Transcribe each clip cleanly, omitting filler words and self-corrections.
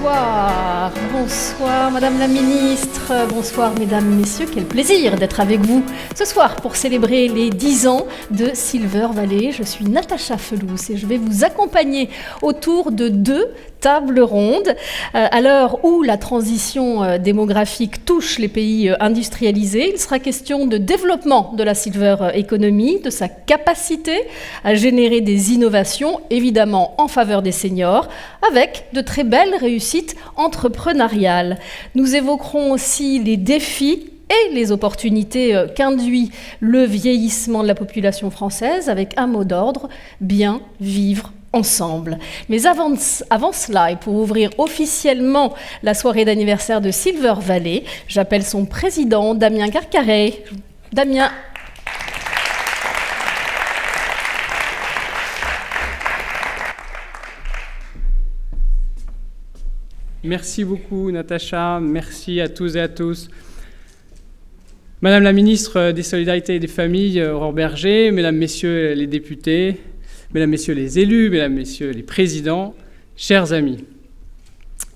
Bonsoir, bonsoir Madame la Ministre, bonsoir Mesdames, Messieurs, quel plaisir d'être avec vous ce soir pour célébrer les 10 ans de Silver Valley. Je suis Natacha Felous et je vais vous accompagner autour de 2 tables rondes. À l'heure où la transition démographique touche les pays industrialisés, il sera question de développement de la Silver Economy, de sa capacité à générer des innovations, évidemment en faveur des seniors, avec de très belles réussites entrepreneuriales. Nous évoquerons aussi les défis et les opportunités qu'induit le vieillissement de la population française avec un mot d'ordre, bien vivre ensemble. Mais avant cela, et pour ouvrir officiellement la soirée d'anniversaire de Silver Valley, j'appelle son président, Damien Carcaré. Damien. Merci beaucoup, Natacha. Merci à tous et à tous. Madame la ministre des Solidarités et des Familles, Aurore Bergé, Mesdames, Messieurs les députés, Mesdames, Messieurs les élus, Mesdames, Messieurs les présidents, chers amis.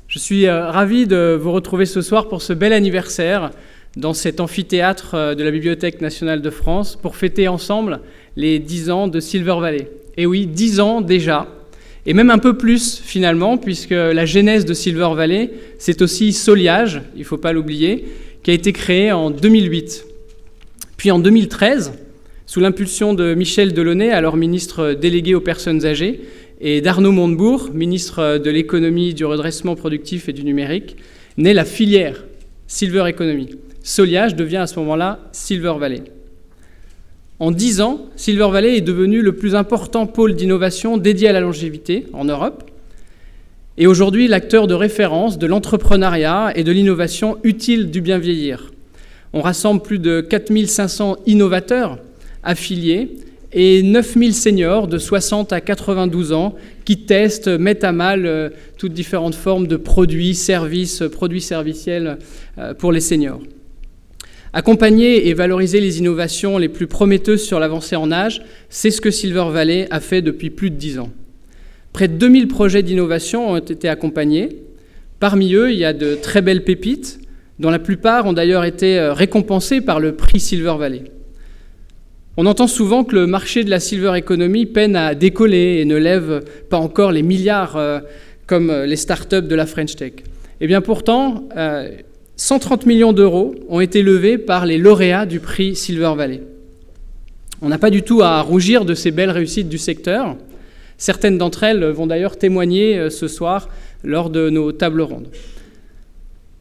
Je suis ravi de vous retrouver ce soir pour ce bel anniversaire dans cet amphithéâtre de la Bibliothèque nationale de France pour fêter ensemble les 10 ans de Silver Valley. Et oui, 10 ans déjà, et même un peu plus finalement, puisque la genèse de Silver Valley, c'est aussi Soliage, il ne faut pas l'oublier, qui a été créé en 2008. Puis en 2013, sous l'impulsion de Michel Delaunay, alors ministre délégué aux personnes âgées, et d'Arnaud Montebourg, ministre de l'économie, du redressement productif et du numérique, naît la filière Silver Economy. Soliage devient à ce moment-là Silver Valley. En 10 ans, Silver Valley est devenu le plus important pôle d'innovation dédié à la longévité en Europe, et aujourd'hui l'acteur de référence de l'entrepreneuriat et de l'innovation utile du bien vieillir. On rassemble plus de 4500 innovateurs affiliés et 9000 seniors de 60 à 92 ans qui testent, mettent à mal toutes différentes formes de produits, services, produits serviciels pour les seniors. Accompagner et valoriser les innovations les plus prometteuses sur l'avancée en âge, c'est ce que Silver Valley a fait depuis plus de 10 ans. Près de 2000 projets d'innovation ont été accompagnés. Parmi eux, il y a de très belles pépites, dont la plupart ont d'ailleurs été récompensées par le prix Silver Valley. On entend souvent que le marché de la Silver Economy peine à décoller et ne lève pas encore les milliards comme les startups de la French Tech. Eh bien pourtant, 130 millions d'euros ont été levés par les lauréats du prix Silver Valley. On n'a pas du tout à rougir de ces belles réussites du secteur. Certaines d'entre elles vont d'ailleurs témoigner ce soir lors de nos tables rondes.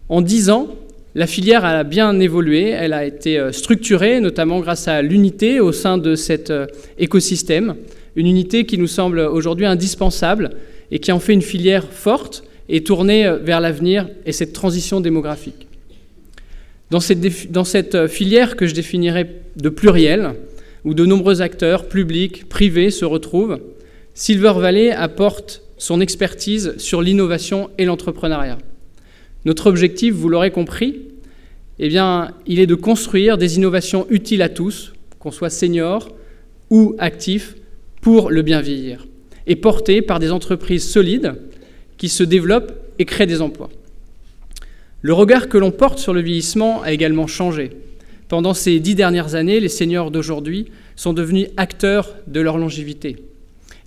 En 10 ans, la filière a bien évolué, elle a été structurée, notamment grâce à l'unité au sein de cet écosystème, une unité qui nous semble aujourd'hui indispensable et qui en fait une filière forte et tournée vers l'avenir et cette transition démographique. Dans cette filière que je définirais de pluriel, où de nombreux acteurs publics, privés se retrouvent, Silver Valley apporte son expertise sur l'innovation et l'entrepreneuriat. Notre objectif, vous l'aurez compris, eh bien, il est de construire des innovations utiles à tous, qu'on soit senior ou actif, pour le bien vieillir, et portées par des entreprises solides qui se développent et créent des emplois. Le regard que l'on porte sur le vieillissement a également changé. Pendant ces 10 dernières années, les seniors d'aujourd'hui sont devenus acteurs de leur longévité.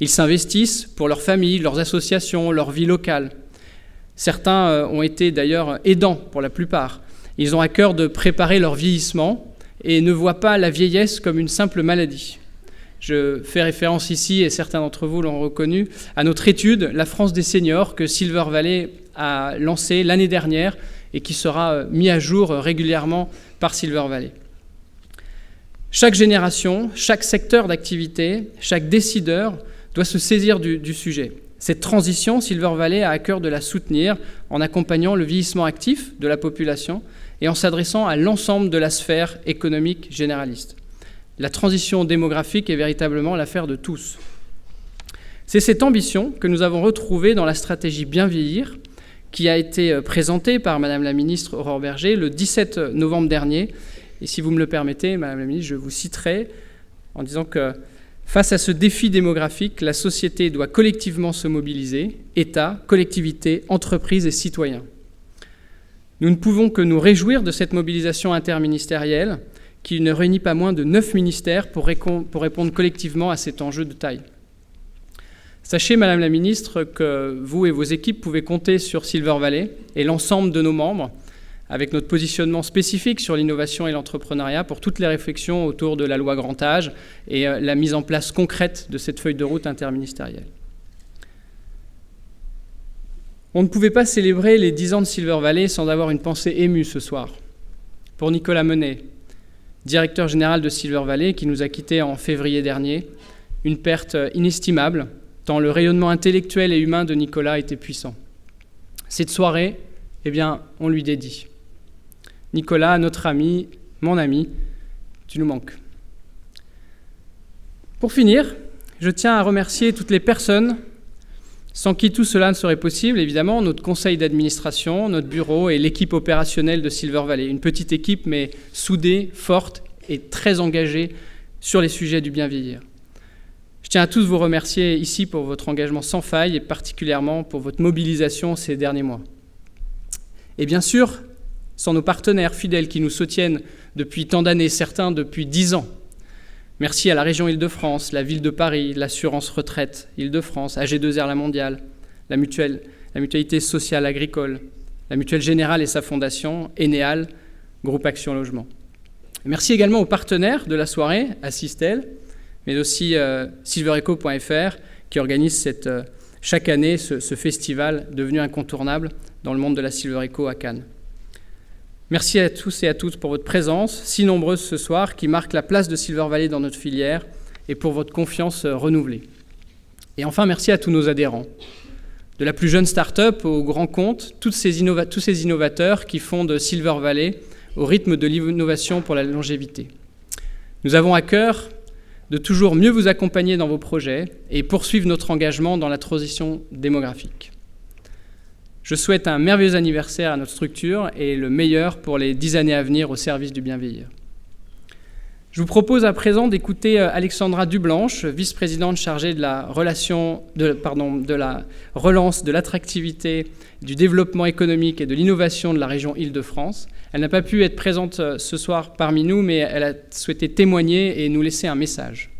Ils s'investissent pour leur famille, leurs associations, leur vie locale. Certains ont été d'ailleurs aidants pour la plupart. Ils ont à cœur de préparer leur vieillissement et ne voient pas la vieillesse comme une simple maladie. Je fais référence ici, et certains d'entre vous l'ont reconnu, à notre étude « La France des seniors » que Silver Valley a lancée l'année dernière et qui sera mis à jour régulièrement par Silver Valley. Chaque génération, chaque secteur d'activité, chaque décideur doit se saisir du sujet. Cette transition, Silver Valley a à cœur de la soutenir en accompagnant le vieillissement actif de la population et en s'adressant à l'ensemble de la sphère économique généraliste. La transition démographique est véritablement l'affaire de tous. C'est cette ambition que nous avons retrouvée dans la stratégie Bien vieillir, qui a été présentée par Madame la ministre Aurore Bergé le 17 novembre dernier. Et si vous me le permettez, Madame la ministre, je vous citerai en disant que Face à ce défi démographique, la société doit collectivement se mobiliser, État, collectivités, entreprises et citoyens. Nous ne pouvons que nous réjouir de cette mobilisation interministérielle qui ne réunit pas moins de 9 ministères pour répondre collectivement à cet enjeu de taille. Sachez, Madame la Ministre, que vous et vos équipes pouvez compter sur Silver Valley et l'ensemble de nos membres avec notre positionnement spécifique sur l'innovation et l'entrepreneuriat pour toutes les réflexions autour de la loi Grand Âge et la mise en place concrète de cette feuille de route interministérielle. On ne pouvait pas célébrer les 10 ans de Silver Valley sans avoir une pensée émue ce soir. Pour Nicolas Menet, directeur général de Silver Valley, qui nous a quittés en février dernier, une perte inestimable, tant le rayonnement intellectuel et humain de Nicolas était puissant. Cette soirée, on lui dédie. Nicolas, notre ami, mon ami, tu nous manques. Pour finir, je tiens à remercier toutes les personnes sans qui tout cela ne serait possible, évidemment, notre conseil d'administration, notre bureau et l'équipe opérationnelle de Silver Valley. Une petite équipe, mais soudée, forte et très engagée sur les sujets du bien vieillir. Je tiens à tous vous remercier ici pour votre engagement sans faille et particulièrement pour votre mobilisation ces derniers mois. Et bien sûr, sans nos partenaires fidèles qui nous soutiennent depuis tant d'années, certains depuis 10 ans. Merci à la région Île-de-France, la ville de Paris, l'assurance retraite Île-de-France, AG2R La Mondiale, la mutualité sociale agricole, la Mutuelle Générale et sa fondation, Eneal, Groupe Action Logement. Merci également aux partenaires de la soirée, Assistel, mais aussi silvereco.fr qui organise chaque année ce festival devenu incontournable dans le monde de la Silver Eco à Cannes. Merci à tous et à toutes pour votre présence, si nombreuse ce soir, qui marque la place de Silver Valley dans notre filière et pour votre confiance renouvelée. Et enfin, merci à tous nos adhérents. De la plus jeune start-up au grand compte, tous ces innovateurs qui font de Silver Valley au rythme de l'innovation pour la longévité. Nous avons à cœur de toujours mieux vous accompagner dans vos projets et poursuivre notre engagement dans la transition démographique. Je souhaite un merveilleux anniversaire à notre structure et le meilleur pour les 10 années à venir au service du bien vieillir. Je vous propose à présent d'écouter Alexandra Dublanche, vice-présidente chargée de la relance, de l'attractivité, du développement économique et de l'innovation de la région Île-de-France. Elle n'a pas pu être présente ce soir parmi nous, mais elle a souhaité témoigner et nous laisser un message.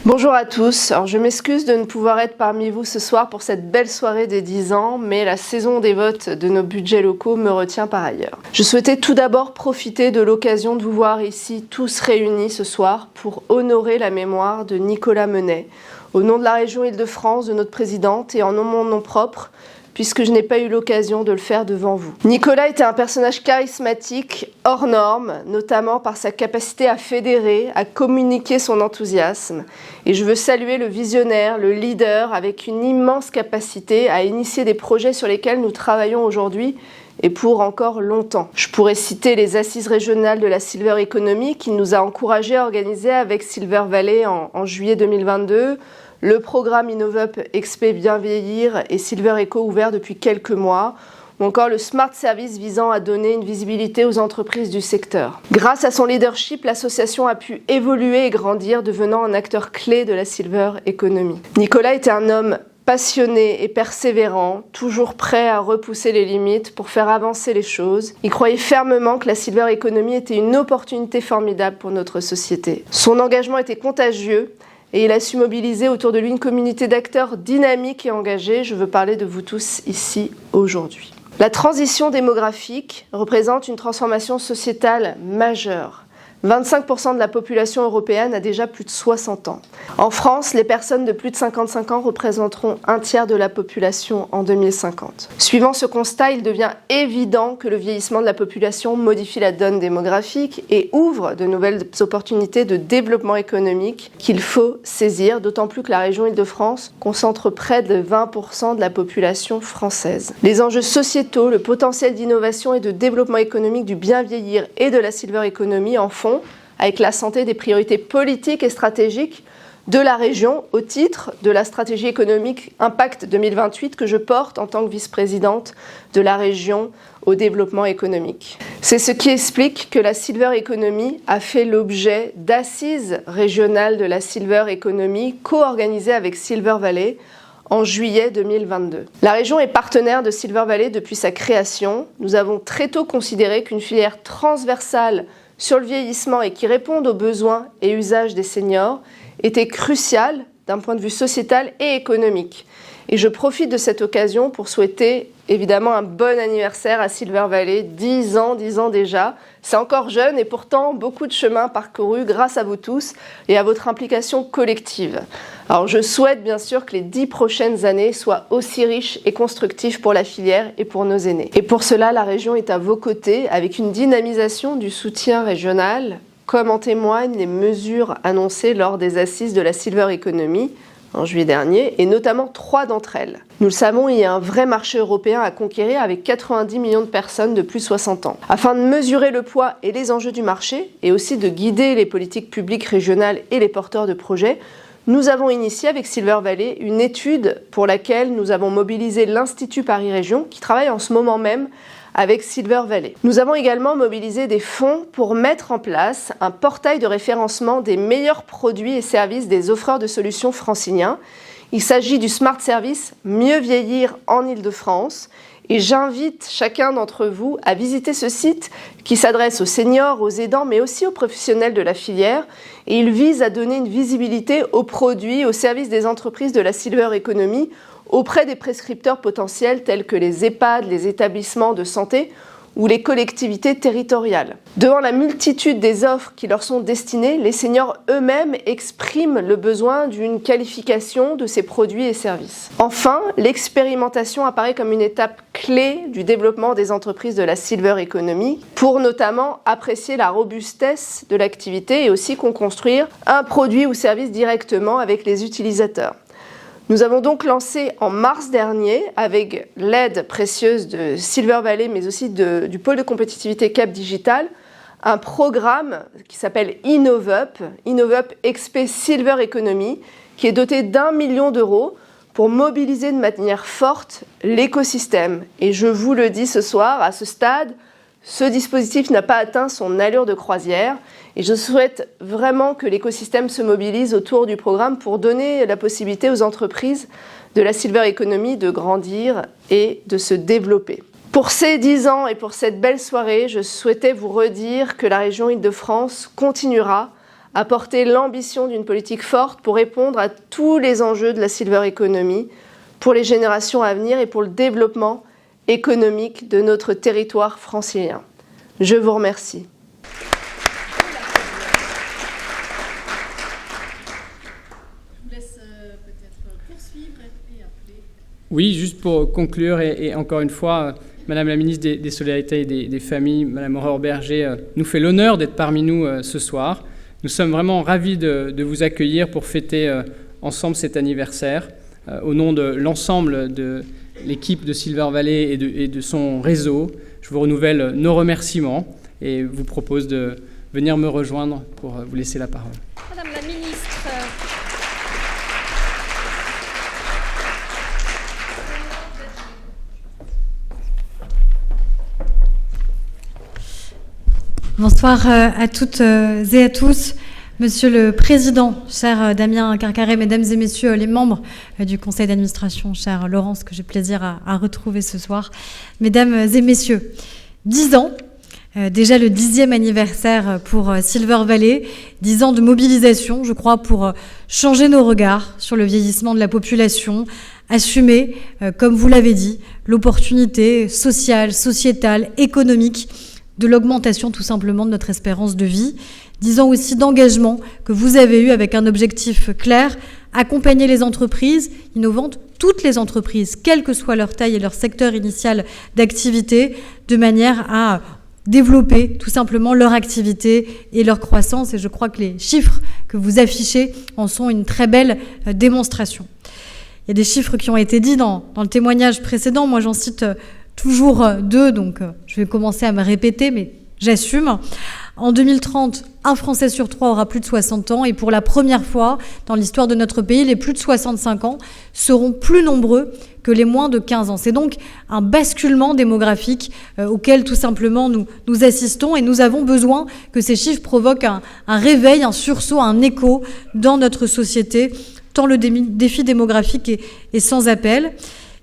Bonjour à tous, alors je m'excuse de ne pouvoir être parmi vous ce soir pour cette belle soirée des 10 ans, mais la saison des votes de nos budgets locaux me retient par ailleurs. Je souhaitais tout d'abord profiter de l'occasion de vous voir ici tous réunis ce soir pour honorer la mémoire de Nicolas Menet, au nom de la région Île-de-France, de notre présidente et en mon nom propre, puisque je n'ai pas eu l'occasion de le faire devant vous. Nicolas était un personnage charismatique, hors norme, notamment par sa capacité à fédérer, à communiquer son enthousiasme. Et je veux saluer le visionnaire, le leader, avec une immense capacité à initier des projets sur lesquels nous travaillons aujourd'hui et pour encore longtemps. Je pourrais citer les assises régionales de la Silver Economy qu'il nous a encouragés à organiser avec Silver Valley en juillet 2022, le programme InnovUp XP Bien Vieillir et Silver Eco ouvert depuis quelques mois, ou encore le Smart Service visant à donner une visibilité aux entreprises du secteur. Grâce à son leadership, l'association a pu évoluer et grandir, devenant un acteur clé de la Silver Economy. Nicolas était un homme passionné et persévérant, toujours prêt à repousser les limites pour faire avancer les choses. Il croyait fermement que la Silver Economy était une opportunité formidable pour notre société. Son engagement était contagieux, et il a su mobiliser autour de lui une communauté d'acteurs dynamiques et engagés. Je veux parler de vous tous ici aujourd'hui. La transition démographique représente une transformation sociétale majeure. 25% de la population européenne a déjà plus de 60 ans. En France, les personnes de plus de 55 ans représenteront un tiers de la population en 2050. Suivant ce constat, il devient évident que le vieillissement de la population modifie la donne démographique et ouvre de nouvelles opportunités de développement économique qu'il faut saisir, d'autant plus que la région Île-de-France concentre près de 20% de la population française. Les enjeux sociétaux, le potentiel d'innovation et de développement économique du bien vieillir et de la Silver Economy en font, avec la santé, des priorités politiques et stratégiques de la région au titre de la stratégie économique Impact 2028 que je porte en tant que vice-présidente de la région au développement économique. C'est ce qui explique que la Silver Economy a fait l'objet d'assises régionales de la Silver Economy co-organisées avec Silver Valley en juillet 2022. La région est partenaire de Silver Valley depuis sa création. Nous avons très tôt considéré qu'une filière transversale sur le vieillissement et qui réponde aux besoins et usages des seniors était cruciale d'un point de vue sociétal et économique. Et je profite de cette occasion pour souhaiter évidemment un bon anniversaire à Silver Valley, 10 ans déjà. C'est encore jeune et pourtant beaucoup de chemin parcouru grâce à vous tous et à votre implication collective. Alors je souhaite bien sûr que les 10 prochaines années soient aussi riches et constructives pour la filière et pour nos aînés. Et pour cela, la région est à vos côtés avec une dynamisation du soutien régional, comme en témoignent les mesures annoncées lors des assises de la Silver Economy en juillet dernier, et notamment 3 d'entre elles. Nous le savons, il y a un vrai marché européen à conquérir avec 90 millions de personnes de plus de 60 ans. Afin de mesurer le poids et les enjeux du marché, et aussi de guider les politiques publiques régionales et les porteurs de projets, nous avons initié avec Silver Valley une étude pour laquelle nous avons mobilisé l'Institut Paris Région, qui travaille en ce moment même avec Silver Valley. Nous avons également mobilisé des fonds pour mettre en place un portail de référencement des meilleurs produits et services des offreurs de solutions franciliens. Il s'agit du Smart Service Mieux Vieillir en Île-de-France. Et j'invite chacun d'entre vous à visiter ce site qui s'adresse aux seniors, aux aidants, mais aussi aux professionnels de la filière. Et il vise à donner une visibilité aux produits, aux services des entreprises de la Silver Economy auprès des prescripteurs potentiels tels que les EHPAD, les établissements de santé ou les collectivités territoriales. Devant la multitude des offres qui leur sont destinées, les seniors eux-mêmes expriment le besoin d'une qualification de ces produits et services. Enfin, l'expérimentation apparaît comme une étape clé du développement des entreprises de la Silver Economy pour notamment apprécier la robustesse de l'activité et aussi construire un produit ou service directement avec les utilisateurs. Nous avons donc lancé en mars dernier, avec l'aide précieuse de Silver Valley, mais aussi du pôle de compétitivité Cap Digital, un programme qui s'appelle InnovUp XP Silver Economy, qui est doté d'1 million d'euros pour mobiliser de manière forte l'écosystème. Et je vous le dis ce soir, à ce stade, ce dispositif n'a pas atteint son allure de croisière et je souhaite vraiment que l'écosystème se mobilise autour du programme pour donner la possibilité aux entreprises de la Silver Economy de grandir et de se développer. Pour ces 10 ans et pour cette belle soirée, je souhaitais vous redire que la région Île-de-France continuera à porter l'ambition d'une politique forte pour répondre à tous les enjeux de la Silver Economy, pour les générations à venir et pour le développement économique de notre territoire francilien. Je vous remercie. Je vous laisse peut-être poursuivre et appeler. Oui, juste pour conclure, et encore une fois, Madame la ministre des Solidarités et des Familles, Madame Aurore Berger, nous fait l'honneur d'être parmi nous ce soir. Nous sommes vraiment ravis de vous accueillir pour fêter ensemble cet anniversaire. Au nom de l'ensemble de l'équipe de Silver Valley et de son réseau, je vous renouvelle nos remerciements et vous propose de venir me rejoindre pour vous laisser la parole. Madame la ministre. Bonsoir à toutes et à tous. Monsieur le Président, cher Damien Carcaré, mesdames et messieurs les membres du conseil d'administration, cher Laurence, que j'ai plaisir à retrouver ce soir, mesdames et messieurs, 10 ans, déjà le 10e anniversaire pour Silver Valley, 10 ans de mobilisation, je crois, pour changer nos regards sur le vieillissement de la population, assumer, comme vous l'avez dit, l'opportunité sociale, sociétale, économique de l'augmentation tout simplement de notre espérance de vie. 10 ans aussi d'engagement que vous avez eu avec un objectif clair, accompagner les entreprises innovantes, toutes les entreprises, quelle que soit leur taille et leur secteur initial d'activité, de manière à développer tout simplement leur activité et leur croissance. Et je crois que les chiffres que vous affichez en sont une très belle démonstration. Il y a des chiffres qui ont été dits dans le témoignage précédent. Moi, j'en cite toujours 2, donc je vais commencer à me répéter, mais j'assume. En 2030, un Français sur 3 aura plus de 60 ans et pour la première fois dans l'histoire de notre pays, les plus de 65 ans seront plus nombreux que les moins de 15 ans. C'est donc un basculement démographique auquel tout simplement nous assistons et nous avons besoin que ces chiffres provoquent un réveil, un sursaut, un écho dans notre société, tant le défi démographique est sans appel.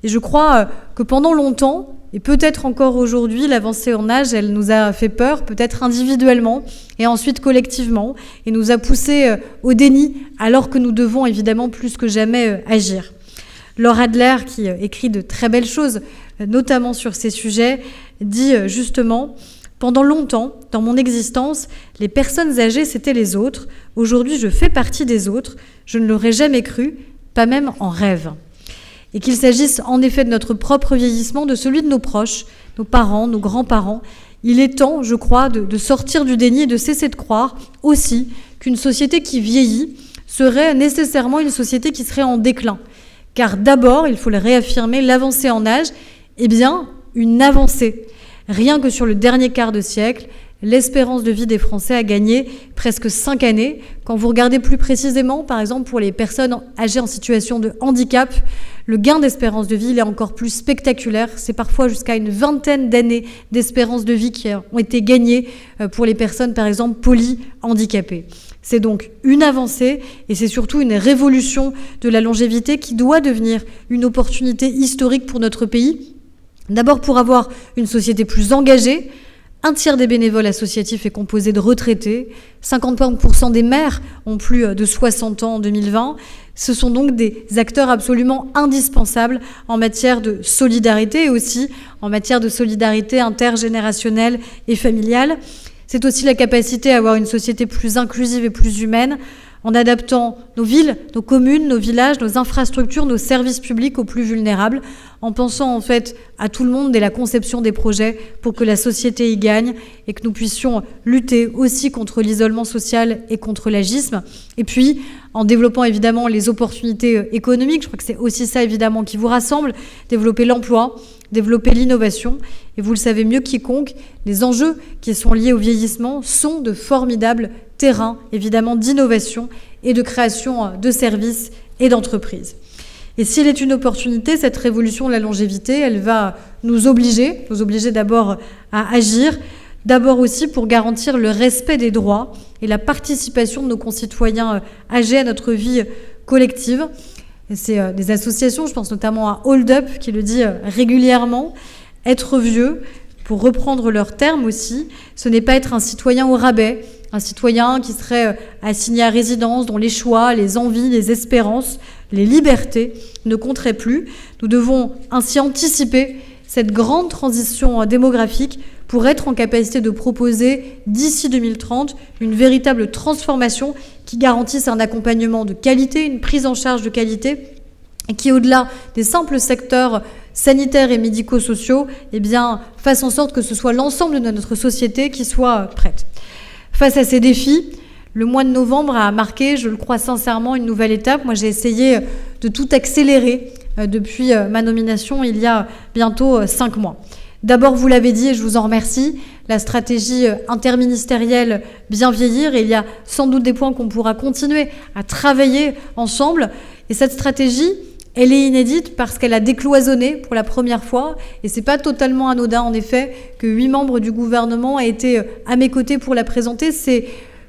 Et je crois que pendant longtemps, et peut-être encore aujourd'hui, l'avancée en âge, elle nous a fait peur, peut-être individuellement et ensuite collectivement, et nous a poussés au déni, alors que nous devons évidemment plus que jamais agir. Laura Adler, qui écrit de très belles choses, notamment sur ces sujets, dit justement « Pendant longtemps, dans mon existence, les personnes âgées, c'était les autres. Aujourd'hui, je fais partie des autres. Je ne l'aurais jamais cru, pas même en rêve. » Et qu'il s'agisse en effet de notre propre vieillissement, de celui de nos proches, nos parents, nos grands-parents. Il est temps, je crois, de sortir du déni et de cesser de croire aussi qu'une société qui vieillit serait nécessairement une société qui serait en déclin. Car d'abord, il faut le réaffirmer, l'avancée en âge, eh bien, une avancée. Rien que sur le dernier quart de siècle, l'espérance de vie des Français a gagné presque 5 années. Quand vous regardez plus précisément, par exemple, pour les personnes âgées en situation de handicap, le gain d'espérance de vie il est encore plus spectaculaire. C'est parfois jusqu'à une 20aine d'années d'espérance de vie qui ont été gagnées pour les personnes, par exemple, polyhandicapées. C'est donc une avancée et c'est surtout une révolution de la longévité qui doit devenir une opportunité historique pour notre pays. D'abord pour avoir une société plus engagée. Un tiers des bénévoles associatifs est composé de retraités. 50% des maires ont plus de 60 ans en 2020. Ce sont donc des acteurs absolument indispensables en matière de solidarité et aussi en matière de solidarité intergénérationnelle et familiale. C'est aussi la capacité à avoir une société plus inclusive et plus humaine en adaptant nos villes, nos communes, nos villages, nos infrastructures, nos services publics aux plus vulnérables, en pensant en fait à tout le monde dès la conception des projets pour que la société y gagne et que nous puissions lutter aussi contre l'isolement social et contre l'agisme. Et puis, en développant évidemment les opportunités économiques, je crois que c'est aussi ça évidemment qui vous rassemble, développer l'emploi, développer l'innovation. Et vous le savez mieux que quiconque, les enjeux qui sont liés au vieillissement sont de formidables terrains, évidemment, d'innovation et de création de services et d'entreprises. Et s'il est une opportunité, cette révolution de la longévité, elle va nous obliger d'abord à agir, d'abord aussi pour garantir le respect des droits et la participation de nos concitoyens âgés à notre vie collective. Et c'est des associations, je pense notamment à Hold Up, qui le dit régulièrement, être vieux, pour reprendre leurs termes aussi, ce n'est pas être un citoyen au rabais, un citoyen qui serait assigné à résidence, dont les choix, les envies, les espérances, les libertés ne compteraient plus. Nous devons ainsi anticiper cette grande transition démographique pour être en capacité de proposer d'ici 2030 une véritable transformation qui garantisse un accompagnement de qualité, une prise en charge de qualité et qui, au-delà des simples secteurs sanitaires et médico-sociaux, eh bien, fasse en sorte que ce soit l'ensemble de notre société qui soit prête. Face à ces défis, le mois de novembre a marqué, je le crois sincèrement, une nouvelle étape. Moi, j'ai essayé de tout accélérer depuis ma nomination il y a bientôt 5 mois. D'abord, vous l'avez dit et je vous en remercie, la stratégie interministérielle Bien vieillir. Et il y a sans doute des points qu'on pourra continuer à travailler ensemble. Et cette stratégie, elle est inédite parce qu'elle a décloisonné pour la première fois. Et c'est pas totalement anodin, en effet, que 8 membres du gouvernement aient été à mes côtés pour la présenter. C'est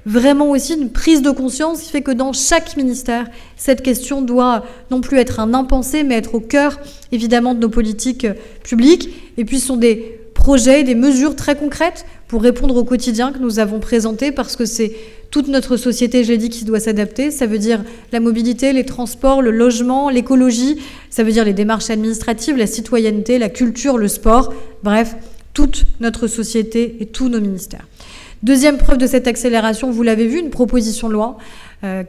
vraiment aussi une prise de conscience qui fait que dans chaque ministère, cette question doit non plus être un impensé, mais être au cœur, évidemment, de nos politiques publiques. Et puis, ce sont des projets, des mesures très concrètes pour répondre au quotidien que nous avons présenté, parce que c'est toute notre société, je l'ai dit, qui doit s'adapter. Ça veut dire la mobilité, les transports, le logement, l'écologie. Ça veut dire les démarches administratives, la citoyenneté, la culture, le sport. Bref, toute notre société et tous nos ministères. Deuxième preuve de cette accélération, vous l'avez vu, une proposition de loi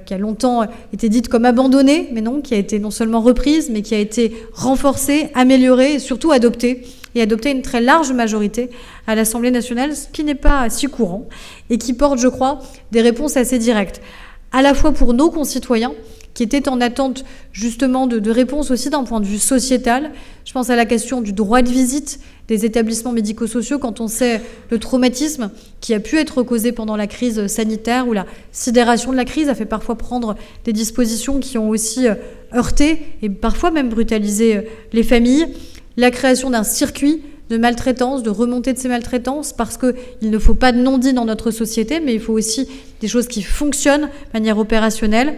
qui a longtemps été dite comme abandonnée, mais non, qui a été non seulement reprise, mais qui a été renforcée, améliorée et surtout adoptée, et adoptée à une très large majorité à l'Assemblée nationale, ce qui n'est pas si courant, et qui porte, je crois, des réponses assez directes, à la fois pour nos concitoyens, qui étaient en attente justement de réponses aussi d'un point de vue sociétal. Je pense à la question du droit de visite des établissements médico-sociaux quand on sait le traumatisme qui a pu être causé pendant la crise sanitaire, où la sidération de la crise a fait parfois prendre des dispositions qui ont aussi heurté et parfois même brutalisé les familles. La création d'un circuit de maltraitance, de remontée de ces maltraitances, parce qu'il ne faut pas de non-dit dans notre société, mais il faut aussi des choses qui fonctionnent de manière opérationnelle.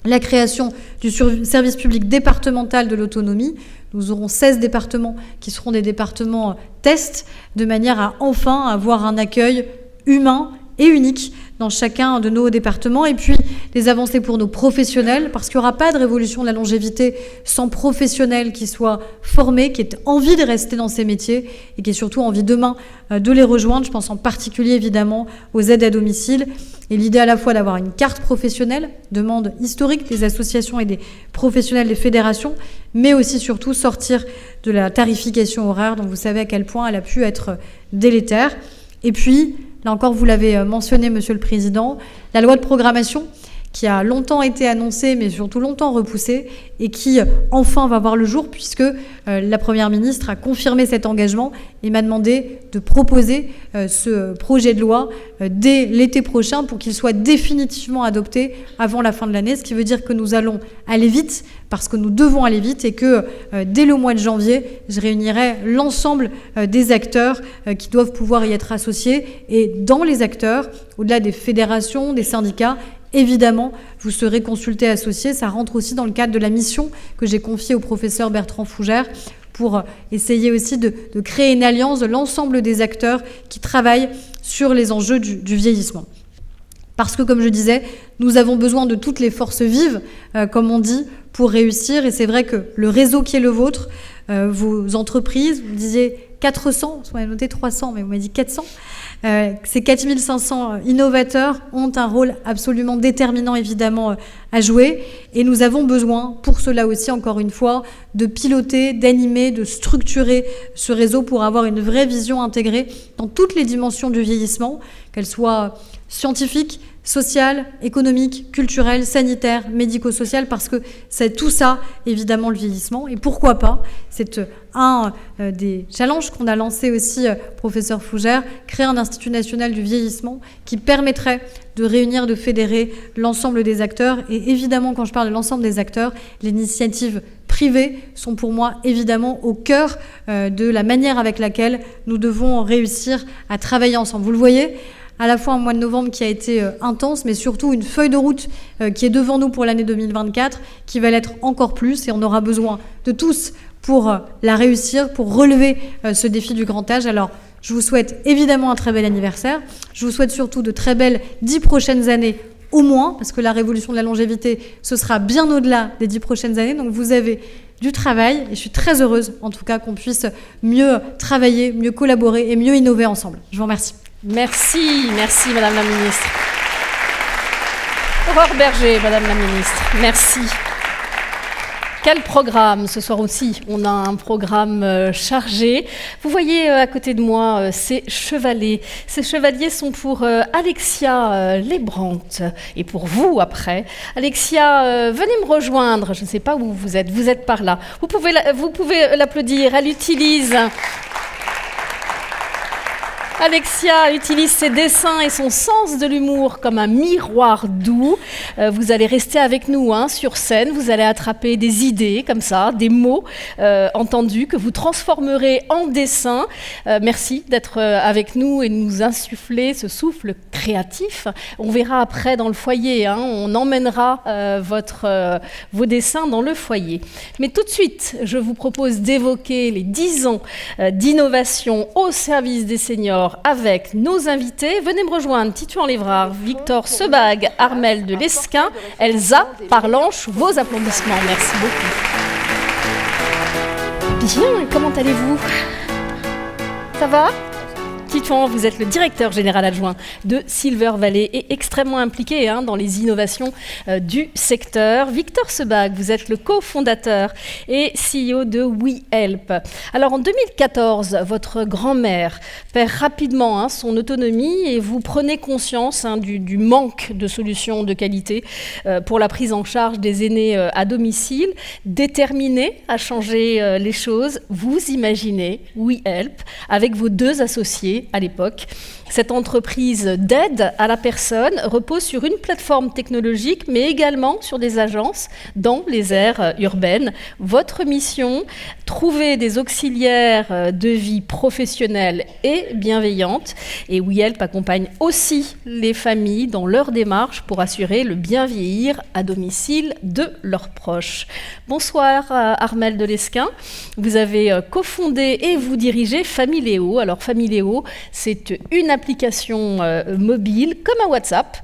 La création du service public départemental de l'autonomie. Nous aurons 16 départements qui seront des départements tests, de manière à enfin avoir un accueil humain et unique dans chacun de nos départements. Et puis, les avancées pour nos professionnels, parce qu'il n'y aura pas de révolution de la longévité sans professionnels qui soient formés, qui aient envie de rester dans ces métiers et qui aient surtout envie demain de les rejoindre. Je pense en particulier, évidemment, aux aides à domicile. Et l'idée à la fois d'avoir une carte professionnelle, demande historique des associations et des professionnels des fédérations, mais aussi surtout sortir de la tarification horaire, dont vous savez à quel point elle a pu être délétère. Et puis, là encore, vous l'avez mentionné, Monsieur le Président, la loi de programmation qui a longtemps été annoncée, mais surtout longtemps repoussée, et qui enfin va voir le jour, puisque la Première ministre a confirmé cet engagement et m'a demandé de proposer ce projet de loi dès l'été prochain pour qu'il soit définitivement adopté avant la fin de l'année, ce qui veut dire que nous allons aller vite, parce que nous devons aller vite, et que dès le mois de janvier, je réunirai l'ensemble des acteurs qui doivent pouvoir y être associés. Et dans les acteurs, au-delà des fédérations, des syndicats, évidemment, vous serez consultés, associés. Ça rentre aussi dans le cadre de la mission que j'ai confiée au professeur Bertrand Fougère pour essayer aussi de créer une alliance de l'ensemble des acteurs qui travaillent sur les enjeux du vieillissement. Parce que, comme je disais, nous avons besoin de toutes les forces vives, comme on dit, pour réussir. Et c'est vrai que le réseau qui est le vôtre, vos entreprises, vous me disiez 400, vous m'avez noté 300, mais vous m'avez dit 400. Ces 4500 innovateurs ont un rôle absolument déterminant, évidemment, à jouer. Et nous avons besoin, pour cela aussi, encore une fois, de piloter, d'animer, de structurer ce réseau pour avoir une vraie vision intégrée dans toutes les dimensions du vieillissement, qu'elles soient scientifiques, sociales, économiques, culturelles, sanitaires, médico-sociales, parce que c'est tout ça, évidemment, le vieillissement. Et pourquoi pas, c'est un des challenges qu'on a lancé aussi, professeur Fougère, créer un Institut national du vieillissement qui permettrait de réunir, de fédérer l'ensemble des acteurs. Et évidemment, quand je parle de l'ensemble des acteurs, les initiatives privées sont pour moi évidemment au cœur de la manière avec laquelle nous devons réussir à travailler ensemble. Vous le voyez, à la fois un mois de novembre qui a été intense, mais surtout une feuille de route qui est devant nous pour l'année 2024, qui va l'être encore plus, et on aura besoin de tous pour la réussir, pour relever ce défi du grand âge. Alors, je vous souhaite évidemment un très bel anniversaire. Je vous souhaite surtout de très belles 10 prochaines années au moins, parce que la révolution de la longévité, ce sera bien au-delà des 10 prochaines années. Donc, vous avez du travail, et je suis très heureuse, en tout cas, qu'on puisse mieux travailler, mieux collaborer et mieux innover ensemble. Je vous remercie. Merci Madame la Ministre. Aurore Berger, Madame la Ministre, merci. Quel programme ce soir aussi? On a un programme chargé. Vous voyez à côté de moi ces chevalets. Ces chevaliers sont pour Alexia Lebrandt et pour vous après. Alexia, venez me rejoindre. Je ne sais pas où vous êtes par là. Vous pouvez l'applaudir. Elle utilise... Alexia utilise ses dessins et son sens de l'humour comme un miroir doux. Vous allez rester avec nous sur scène, vous allez attraper des idées comme ça, des mots entendus que vous transformerez en dessin. Merci d'être avec nous et de nous insuffler ce souffle créatif. On verra après dans le foyer, on emmènera vos dessins dans le foyer. Mais tout de suite, je vous propose d'évoquer les 10 ans d'innovation au service des seniors avec nos invités. Venez me rejoindre, Titouan Lévrard, Victor Sebag, Armel de Lesquin, Elsa Parlanche, vos applaudissements. Merci beaucoup. Bien, comment allez-vous? Ça va? Titouan, vous êtes le directeur général adjoint de Silver Valley et extrêmement impliqué dans les innovations du secteur. Victor Sebag, vous êtes le cofondateur et CEO de WeHelp. Alors en 2014, votre grand-mère perd rapidement son autonomie et vous prenez conscience du manque de solutions de qualité pour la prise en charge des aînés à domicile. Déterminé à changer les choses, vous imaginez WeHelp avec vos 2 associés à l'époque. Cette entreprise d'aide à la personne repose sur une plateforme technologique, mais également sur des agences dans les aires urbaines. Votre mission, trouver des auxiliaires de vie professionnelle et bienveillante. Et WeHelp accompagne aussi les familles dans leur démarche pour assurer le bien vieillir à domicile de leurs proches. Bonsoir Armelle de Lesquin. Vous avez cofondé et vous dirigez Familéo. Alors Familéo, c'est une application mobile comme un WhatsApp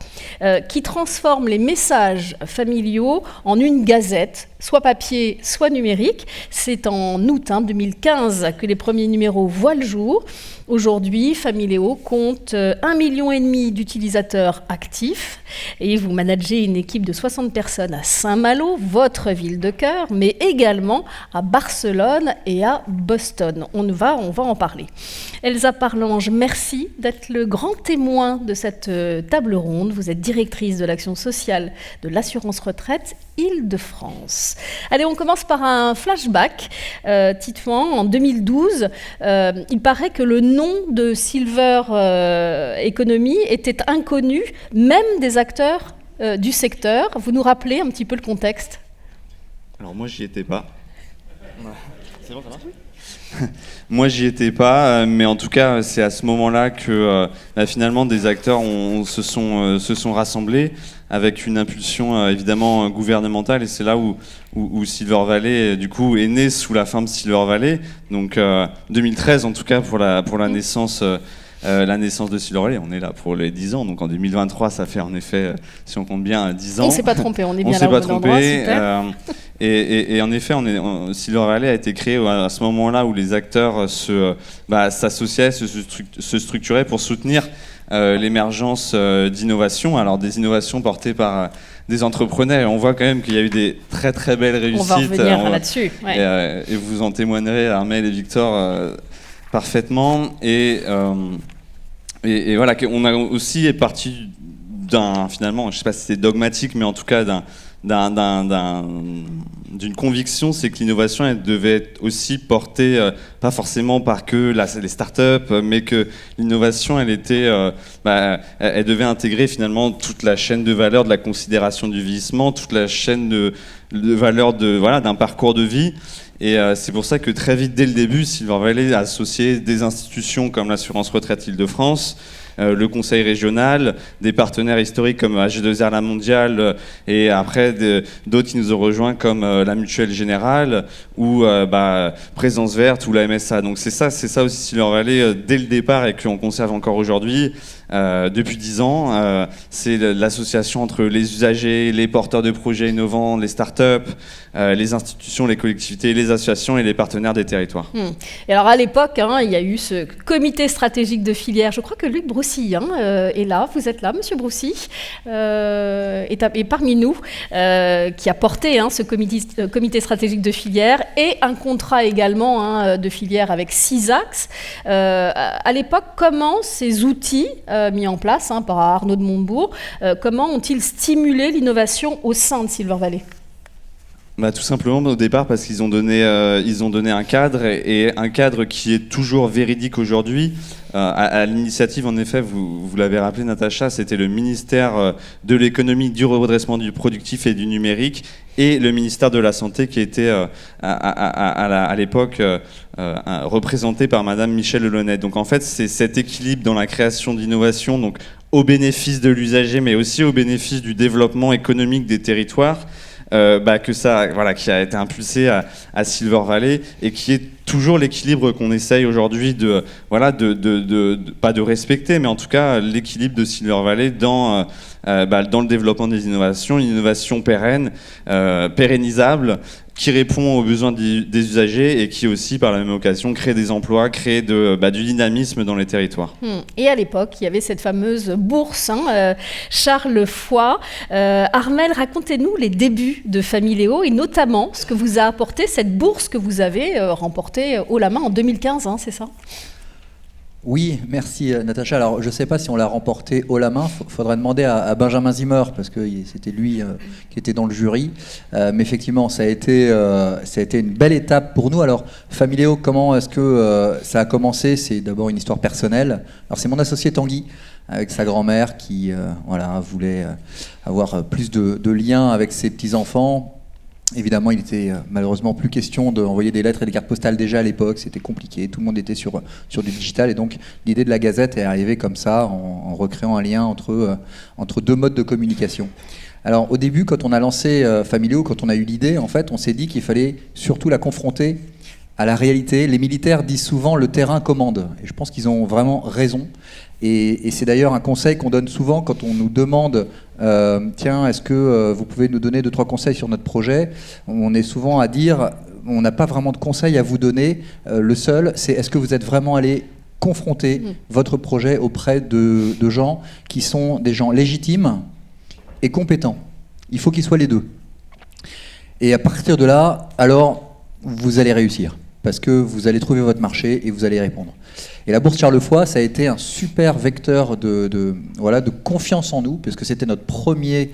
qui transforme les messages familiaux en une gazette, soit papier, soit numérique. C'est en août 2015 que les premiers numéros voient le jour. Aujourd'hui, Familéo compte 1,5 million d'utilisateurs actifs et vous managez une équipe de 60 personnes à Saint-Malo, votre ville de cœur, mais également à Barcelone et à Boston. On va en parler. Elsa Parlange, merci d'être le grand témoin de cette table ronde. Vous êtes directrice de l'action sociale de l'assurance retraite Île-de-France. Allez, on commence par un flashback. Titouan, en 2012, il paraît que le nom de Silver Economy était inconnu, même des acteurs du secteur. Vous nous rappelez un petit peu le contexte ? Alors moi, j'y étais pas. C'est bon, ça marche ? Moi, j'y étais pas, mais en tout cas, c'est à ce moment-là que finalement des acteurs se sont rassemblés avec une impulsion évidemment gouvernementale, et c'est là où Silver Valley du coup est né sous la forme Silver Valley. Donc 2013 en tout cas pour la naissance. La naissance de Silver Valley, on est là pour les 10 ans, donc en 2023, ça fait en effet, si on compte bien, 10 ans. On ne s'est pas trompé, on est bien là au bon endroit, super. Et en effet, Silver Valley a été créé à ce moment-là où les acteurs s'associaient, se structuraient pour soutenir l'émergence d'innovations, alors des innovations portées par des entrepreneurs. On voit quand même qu'il y a eu des très très belles réussites. On va revenir là-dessus. Ouais. Et vous en témoignerez, Armelle et Victor, parfaitement. Et voilà, on a aussi est parti finalement, je ne sais pas si c'est dogmatique, mais en tout cas d'une conviction, c'est que l'innovation, elle devait être aussi portée, pas forcément par que les startups, mais que l'innovation, elle devait intégrer finalement toute la chaîne de valeur de la considération du vieillissement, toute la chaîne de valeur d'un parcours de vie. Et c'est pour ça que très vite, dès le début, Silver Valley a associé des institutions comme l'assurance retraite Île-de-France, le conseil régional, des partenaires historiques comme AG2R La Mondiale, et après d'autres qui nous ont rejoints comme la Mutuelle Générale ou Présence Verte ou la MSA. Donc c'est ça aussi Silver Valley dès le départ et qu'on conserve encore aujourd'hui. Depuis 10 ans, c'est l'association entre les usagers, les porteurs de projets innovants, les startups, les institutions, les collectivités, les associations et les partenaires des territoires. Et alors à l'époque, il y a eu ce comité stratégique de filière. Je crois que Luc Broussy est là. Vous êtes là, Monsieur Broussy, est parmi nous, qui a porté ce comité stratégique de filière et un contrat également de filière avec 6 axes. À l'époque, comment ces outils mis en place par Arnaud de Montebourg, comment ont-ils stimulé l'innovation au sein de Silver Valley ? Tout simplement au départ parce qu'ils ont donné un cadre et un cadre qui est toujours véridique aujourd'hui. À l'initiative, en effet, vous l'avez rappelé, Natacha, c'était le ministère de l'économie, du redressement du productif et du numérique et le ministère de la Santé qui était à l'époque représenté par Madame Michèle Delaunay. Donc en fait, c'est cet équilibre dans la création d'innovation, donc au bénéfice de l'usager, mais aussi au bénéfice du développement économique des territoires. Qui a été impulsé à Silver Valley et qui est toujours l'équilibre qu'on essaye aujourd'hui pas de respecter, mais en tout cas l'équilibre de Silver Valley dans le développement des innovations, une innovation pérenne, pérennisable, qui répond aux besoins des usagers et qui aussi, par la même occasion, crée des emplois, crée du dynamisme dans les territoires. Et à l'époque, il y avait cette fameuse bourse, Charles Foy. Armelle, racontez-nous les débuts de Familéo et notamment ce que vous a apporté cette bourse que vous avez remportée haut la main en 2015, c'est ça ? Oui, merci Natacha. Alors je ne sais pas si on l'a remporté haut la main, faudrait demander à Benjamin Zimmer parce que c'était lui qui était dans le jury. Mais effectivement, ça a été une belle étape pour nous. Alors Familéo, comment est-ce que ça a commencé ? C'est d'abord une histoire personnelle. Alors c'est mon associé Tanguy avec sa grand-mère qui voulait avoir plus de liens avec ses petits-enfants. Évidemment, il était malheureusement plus question d'envoyer des lettres et des cartes postales déjà à l'époque, c'était compliqué, tout le monde était sur du digital et donc l'idée de la Gazette est arrivée comme ça en recréant un lien entre deux modes de communication. Alors au début, quand on a lancé Familéo, quand on a eu l'idée, en fait, on s'est dit qu'il fallait surtout la confronter à la réalité. Les militaires disent souvent le terrain commande et je pense qu'ils ont vraiment raison. Et c'est d'ailleurs un conseil qu'on donne souvent quand on nous demande tiens, est-ce que vous pouvez nous donner 2-3 conseils sur notre projet ? On est souvent à dire on n'a pas vraiment de conseils à vous donner. Le seul, c'est est-ce que vous êtes vraiment allé confronter votre projet auprès de gens qui sont des gens légitimes et compétents. Il faut qu'ils soient les deux. Et à partir de là, alors, vous allez réussir. Parce que vous allez trouver votre marché et vous allez y répondre. Et la bourse Charles Foy, ça a été un super vecteur de confiance en nous, puisque c'était notre premier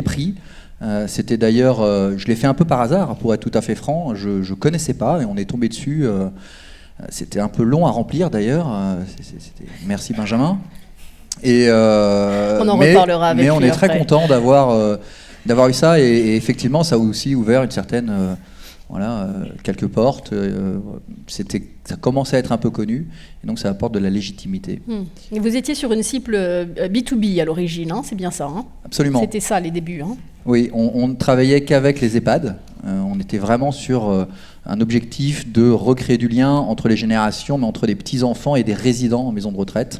prix. C'était d'ailleurs, je l'ai fait un peu par hasard, pour être tout à fait franc. Je ne connaissais pas et on est tombé dessus. C'était un peu long à remplir d'ailleurs. Merci Benjamin. Et, on en reparlera avec lui. Mais on est très après. content d'avoir eu ça et effectivement, ça a aussi ouvert une certaine... quelques portes, ça commençait à être un peu connu, et donc ça apporte de la légitimité. Et vous étiez sur une cible B2B à l'origine, c'est bien ça Absolument. C'était ça les débuts. Oui, on ne travaillait qu'avec les EHPAD, on était vraiment sur un objectif de recréer du lien entre les générations, mais entre les petits-enfants et des résidents en maison de retraite.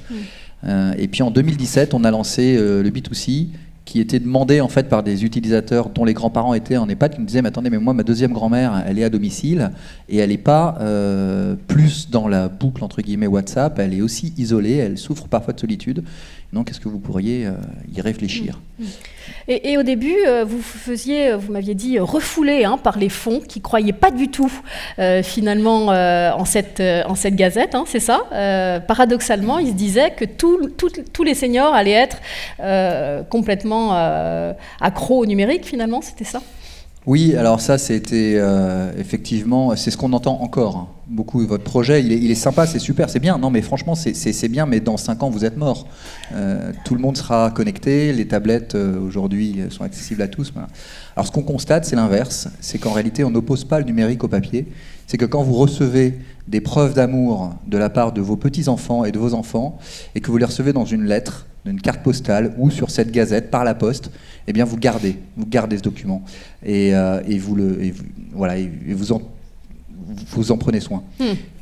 Et puis en 2017, on a lancé le B2C, qui était demandé en fait par des utilisateurs dont les grands-parents étaient en EHPAD, qui nous disaient mais attendez, mais moi ma deuxième grand-mère elle est à domicile et elle n'est pas plus dans la boucle entre guillemets WhatsApp, elle est aussi isolée, elle souffre parfois de solitude. Donc est-ce que vous pourriez y réfléchir ? Et au début, vous m'aviez dit, refoulé par les fonds qui ne croyaient pas du tout finalement en cette gazette, c'est ça. Paradoxalement, ils se disaient que tous les seniors allaient être complètement accros au numérique finalement, c'était ça ? Oui, alors ça c'était effectivement, c'est ce qu'on entend encore beaucoup. Votre projet, il est sympa, c'est super, c'est bien. Non mais franchement c'est bien, mais dans 5 ans vous êtes mort. Tout le monde sera connecté, les tablettes aujourd'hui sont accessibles à tous. Voilà. Alors ce qu'on constate, c'est l'inverse, c'est qu'en réalité on n'oppose pas le numérique au papier. C'est que quand vous recevez des preuves d'amour de la part de vos petits-enfants et de vos enfants, et que vous les recevez dans une lettre, une carte postale ou sur cette gazette par la poste, eh bien vous gardez ce document et vous en prenez soin.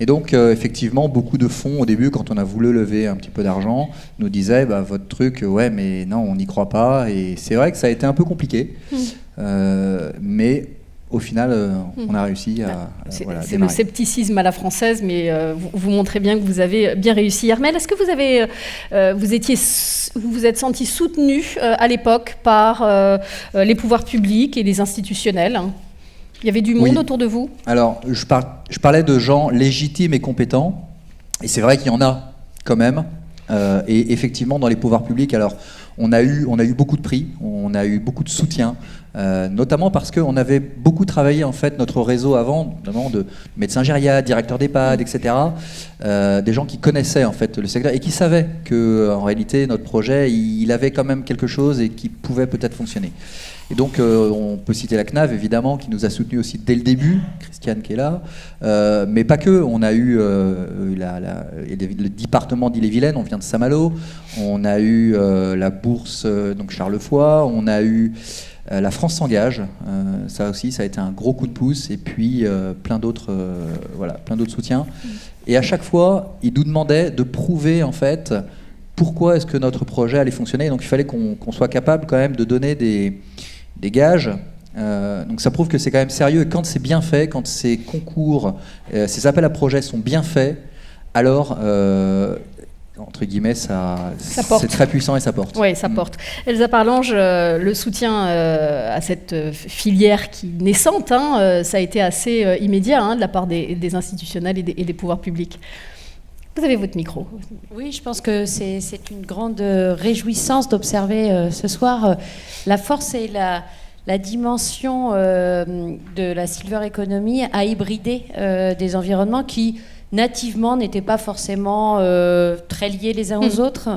Et donc effectivement beaucoup de fonds au début, quand on a voulu lever un petit peu d'argent, nous disaient votre truc mais non, on n'y croit pas, et c'est vrai que ça a été un peu compliqué, mais au final, on a réussi à c'est démarrer. le scepticisme à la française, mais vous montrez bien que vous avez bien réussi. Armelle, est-ce que vous vous êtes senti soutenu à l'époque par les pouvoirs publics et les institutionnels ? Il y avait du monde autour de vous ? Alors, je parlais de gens légitimes et compétents, et c'est vrai qu'il y en a quand même. Et effectivement, dans les pouvoirs publics, alors on a eu beaucoup de prix, on a eu beaucoup de soutien. Notamment parce qu'on avait beaucoup travaillé en fait notre réseau avant, notamment de médecins gériatres, directeurs d'EHPAD, etc. Des gens qui connaissaient en fait le secteur et qui savaient que en réalité notre projet il avait quand même quelque chose et qui pouvait peut-être fonctionner. Et donc on peut citer la CNAV évidemment qui nous a soutenus aussi dès le début, Christiane qui est là, mais pas que. On a eu le département d'Ille-et-Vilaine, on vient de Saint-Malo, on a eu la bourse donc Charles Foy, on a eu la France s'engage, ça aussi, ça a été un gros coup de pouce, et puis plein d'autres soutiens. Et à chaque fois, ils nous demandaient de prouver en fait pourquoi est-ce que notre projet allait fonctionner. Donc il fallait qu'on soit capable quand même de donner des gages Donc ça prouve que c'est quand même sérieux, et quand c'est bien fait, quand ces concours, ces appels à projets sont bien faits, alors entre guillemets, c'est très puissant et ça porte. Oui, ça porte. Elsa Parlange, le soutien à cette filière qui naissante, ça a été assez immédiat de la part des institutionnels et des pouvoirs publics. Vous avez votre micro. Oui, je pense que c'est une grande réjouissance d'observer ce soir la force et la dimension de la silver economy à hybrider des environnements qui nativement n'étaient pas forcément très liés les uns aux autres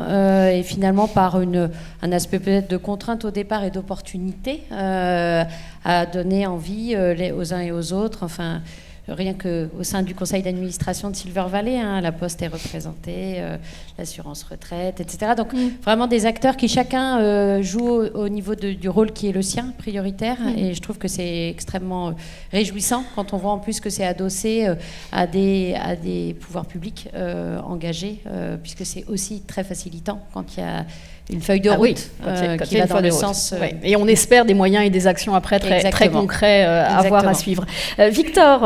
et finalement par un aspect peut-être de contrainte au départ et d'opportunité à donner envie aux uns et aux autres. Enfin, rien qu'au sein du conseil d'administration de Silver Valley, la Poste est représentée, l'assurance retraite, etc. Donc vraiment des acteurs qui chacun joue au niveau du rôle qui est le sien, prioritaire. Et je trouve que c'est extrêmement réjouissant quand on voit en plus que c'est adossé à des pouvoirs publics engagés, puisque c'est aussi très facilitant quand il y a une feuille de route qui va dans le sens... Et on espère des moyens et des actions après très concrets à voir, à suivre. Victor,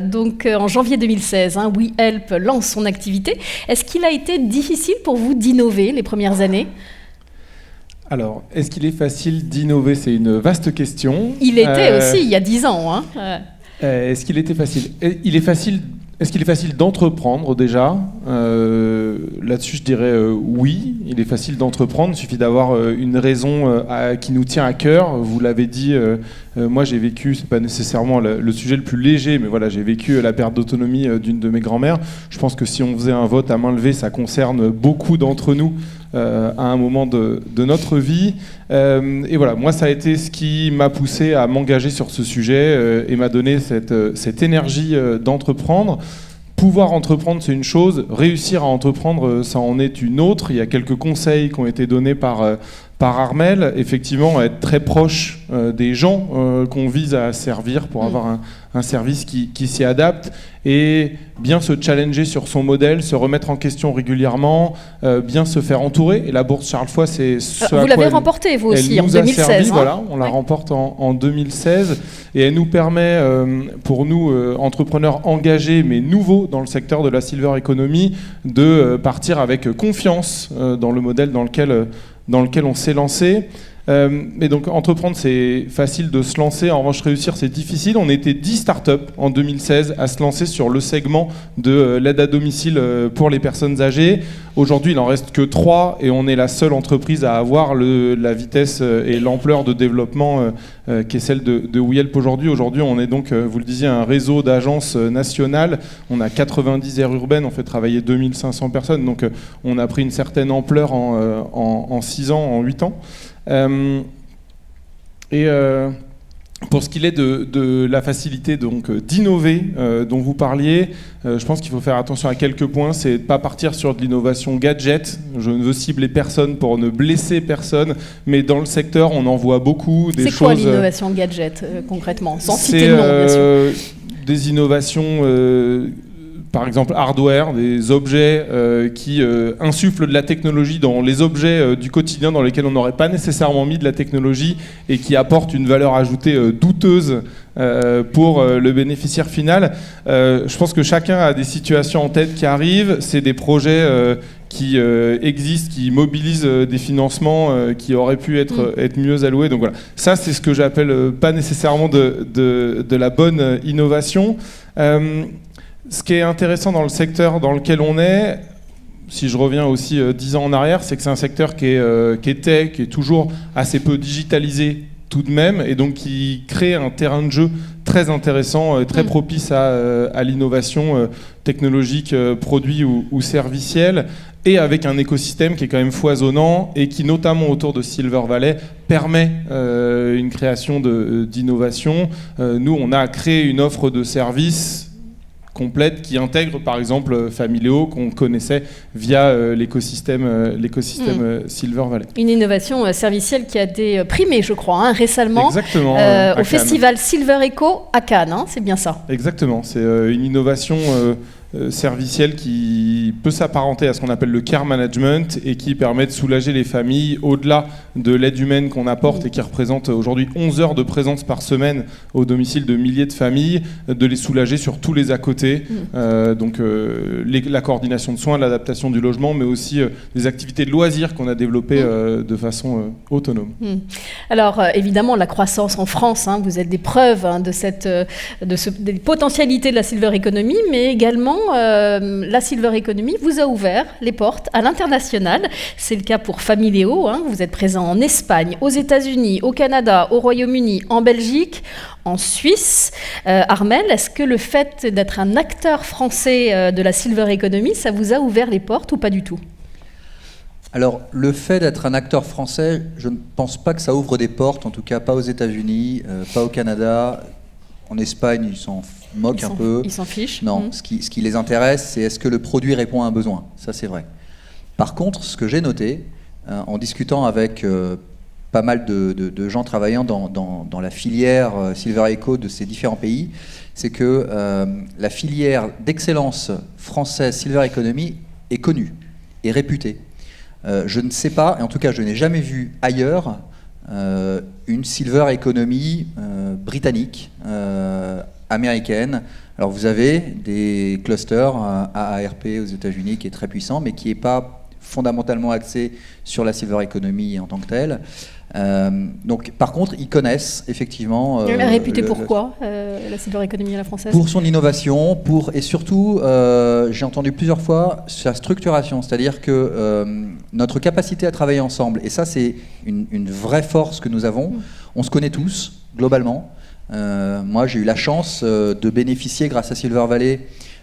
donc en janvier 2016, WeHelp lance son activité. Est-ce qu'il a été difficile pour vous d'innover les premières années ? Alors, est-ce qu'il est facile d'innover ? C'est une vaste question. Il était aussi il y a 10 ans. Est-ce qu'il était facile ? Est-ce qu'il est facile d'entreprendre déjà ? Là-dessus, je dirais oui, il est facile d'entreprendre. Il suffit d'avoir une raison qui nous tient à cœur. Vous l'avez dit, moi j'ai vécu, c'est pas nécessairement le sujet le plus léger, mais voilà, j'ai vécu la perte d'autonomie d'une de mes grand-mères. Je pense que si on faisait un vote à main levée, ça concerne beaucoup d'entre nous à un moment de notre vie. Et voilà, moi ça a été ce qui m'a poussé à m'engager sur ce sujet et m'a donné cette énergie d'entreprendre. Pouvoir entreprendre, c'est une chose. Réussir à entreprendre, ça en est une autre. Il y a quelques conseils qui ont été donnés par Armelle. Effectivement, être très proche des gens qu'on vise à servir pour avoir un service qui s'y adapte et bien se challenger sur son modèle, se remettre en question régulièrement, bien se faire entourer. Et la bourse Charles Foix, c'est ce vous l'avez remporté vous aussi en 2016. Servi, voilà, on la remporte en 2016 et elle nous permet, pour nous entrepreneurs engagés mais nouveaux dans le secteur de la silver economy, de partir avec confiance dans le modèle dans lequel on s'est lancé. Mais donc entreprendre c'est facile de se lancer, en revanche réussir c'est difficile. On était 10 startups en 2016 à se lancer sur le segment de l'aide à domicile pour les personnes âgées. Aujourd'hui il n'en reste que 3 et on est la seule entreprise à avoir la vitesse et l'ampleur de développement qui est celle de WeHelp aujourd'hui. Aujourd'hui on est donc, vous le disiez, un réseau d'agences nationales. On a 90 aires urbaines, on fait travailler 2500 personnes, donc on a pris une certaine ampleur en 6 ans, en 8 ans. Pour ce qu'il est de la facilité donc d'innover dont vous parliez, je pense qu'il faut faire attention à quelques points. C'est de ne pas partir sur de l'innovation gadget. Je ne veux cibler personne pour ne blesser personne, mais dans le secteur, on en voit beaucoup. C'est quoi l'innovation gadget concrètement, sans citer le nom, bien sûr. Des innovations... par exemple hardware, des objets qui insufflent de la technologie dans les objets du quotidien dans lesquels on n'aurait pas nécessairement mis de la technologie et qui apportent une valeur ajoutée douteuse pour le bénéficiaire final. Je pense que chacun a des situations en tête qui arrivent. C'est des projets qui existent, qui mobilisent des financements qui auraient pu être mieux alloués. Donc voilà, ça c'est ce que j'appelle pas nécessairement de la bonne innovation. Ce qui est intéressant dans le secteur dans lequel on est, si je reviens aussi 10 ans en arrière, c'est que c'est un secteur qui est toujours assez peu digitalisé tout de même, et donc qui crée un terrain de jeu très intéressant, très propice à l'innovation technologique, produit ou servicielle, et avec un écosystème qui est quand même foisonnant et qui, notamment autour de Silver Valley, permet une création d'innovation. Nous, on a créé une offre de services complète qui intègre par exemple Familéo qu'on connaissait via l'écosystème Silver Valley. Une innovation servicielle qui a été primée, je crois, récemment. Exactement, au festival Silver Eco à Cannes, c'est bien ça. Exactement, c'est une innovation serviciel qui peut s'apparenter à ce qu'on appelle le care management et qui permet de soulager les familles au-delà de l'aide humaine qu'on apporte et qui représente aujourd'hui 11 heures de présence par semaine au domicile de milliers de familles, de les soulager sur tous les à côté. Donc la coordination de soins, l'adaptation du logement, mais aussi des activités de loisirs qu'on a développées de façon autonome. Alors évidemment la croissance en France, vous êtes des preuves des potentialités de la Silver Economy, mais également la Silver Economy vous a ouvert les portes à l'international. C'est le cas pour Familéo. Vous êtes présent en Espagne, aux États-Unis, au Canada, au Royaume-Uni, en Belgique, en Suisse. Armelle, est-ce que le fait d'être un acteur français de la Silver Economy, ça vous a ouvert les portes ou pas du tout ? Alors, le fait d'être un acteur français, je ne pense pas que ça ouvre des portes, en tout cas pas aux États-Unis, pas au Canada. En Espagne, ils s'en moquent un peu. Ils s'en fichent. Non, ce qui les intéresse, c'est est-ce que le produit répond à un besoin. Ça, c'est vrai. Par contre, ce que j'ai noté, en discutant avec pas mal de gens travaillant dans la filière Silver Eco de ces différents pays, c'est que la filière d'excellence française Silver Economy est connue et réputée. Je ne sais pas, et en tout cas je n'ai jamais vu ailleurs une Silver Economy britannique, américaine. Alors vous avez des clusters AARP aux États-Unis qui est très puissant, mais qui n'est pas fondamentalement axé sur la Silver Economy en tant que telle. Donc, par contre, ils connaissent effectivement. Réputée pourquoi la Silver Economy à la française ? Pour son innovation, et surtout, j'ai entendu plusieurs fois sa structuration, c'est-à-dire que notre capacité à travailler ensemble, et ça c'est une vraie force que nous avons. On se connaît tous globalement. Moi, j'ai eu la chance de bénéficier, grâce à Silver Valley,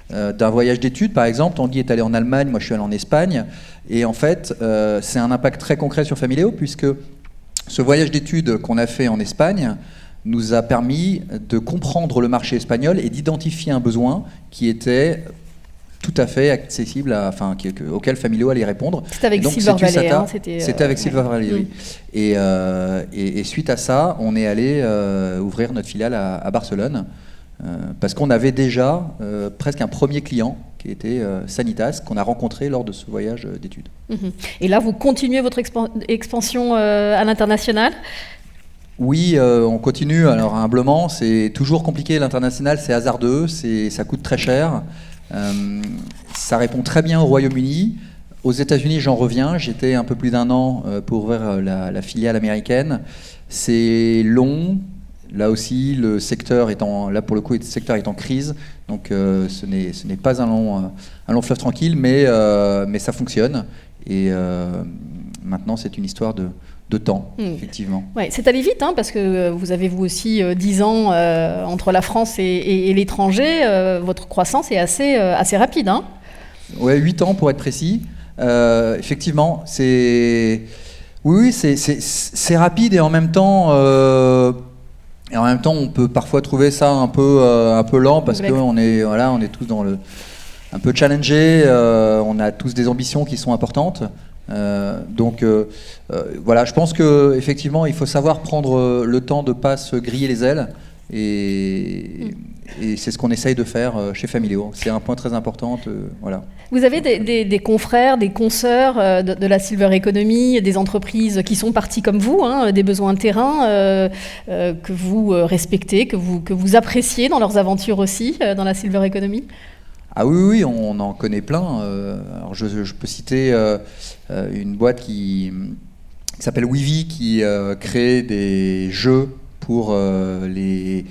d'un voyage d'études, par exemple. Tanguy est allé en Allemagne, moi je suis allé en Espagne, et en fait, c'est un impact très concret sur Familéo, puisque ce voyage d'études qu'on a fait en Espagne nous a permis de comprendre le marché espagnol et d'identifier un besoin qui était tout à fait accessible, auquel Familéo allait répondre. C'était avec Silver Valley. C'était avec Silver Valley, oui. Et suite à ça, on est allé ouvrir notre filiale à Barcelone, parce qu'on avait déjà presque un premier client qui était Sanitas, qu'on a rencontré lors de ce voyage d'études. Et là, vous continuez votre expansion à l'international ? Oui, on continue. Alors humblement, c'est toujours compliqué l'international, c'est hasardeux, ça coûte très cher. Ça répond très bien au Royaume-Uni. Aux États-Unis, j'en reviens. J'étais un peu plus d'1 an pour ouvrir la filiale américaine. C'est long. Là aussi, le secteur est en crise, donc ce n'est pas un long fleuve tranquille, mais ça fonctionne. Et maintenant, c'est une histoire de temps, effectivement. Ouais, c'est allé vite, parce que vous avez vous aussi 10 ans entre la France et l'étranger. Votre croissance est assez rapide. Ouais, 8 ans pour être précis. Effectivement, c'est rapide et en même temps. On peut parfois trouver ça un peu lent parce qu'on est tous un peu challengés. On a tous des ambitions qui sont importantes. Je pense que effectivement, il faut savoir prendre le temps de pas se griller les ailes. Et c'est ce qu'on essaye de faire chez Familéo. C'est un point très important. Voilà. Vous avez des confrères, des consoeurs de la Silver Economy, des entreprises qui sont parties comme vous, des besoins de terrain que vous respectez, que vous appréciez dans leurs aventures aussi dans la Silver Economy ? Ah oui, on en connaît plein. Alors je peux citer une boîte qui s'appelle Weavy, qui crée des jeux pour les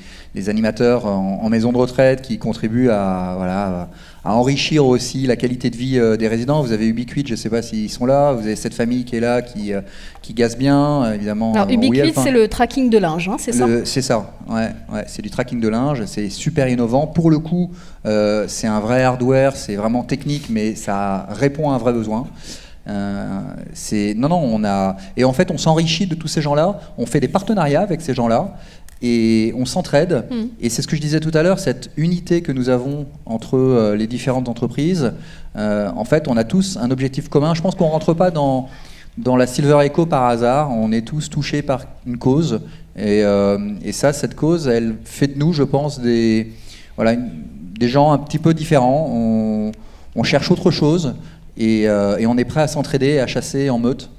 animateurs en maison de retraite, qui contribuent à enrichir aussi la qualité de vie des résidents. Vous avez Ubiquit, je ne sais pas s'ils sont là. Vous avez cette famille qui est là, qui gaze bien, évidemment. Alors Ubiquit, c'est le tracking de linge, c'est ça ? C'est ça, ouais, c'est du tracking de linge. C'est super innovant. Pour le coup, c'est un vrai hardware, c'est vraiment technique, mais ça répond à un vrai besoin. Et en fait, on s'enrichit de tous ces gens-là. On fait des partenariats avec ces gens-là. Et on s'entraide. Et c'est ce que je disais tout à l'heure, cette unité que nous avons entre les différentes entreprises. En fait, on a tous un objectif commun. Je pense qu'on ne rentre pas dans la Silver Eco par hasard. On est tous touchés par une cause. Et cette cause, elle fait de nous, je pense, des des gens un petit peu différents. On cherche autre chose et on est prêt à s'entraider, à chasser en meute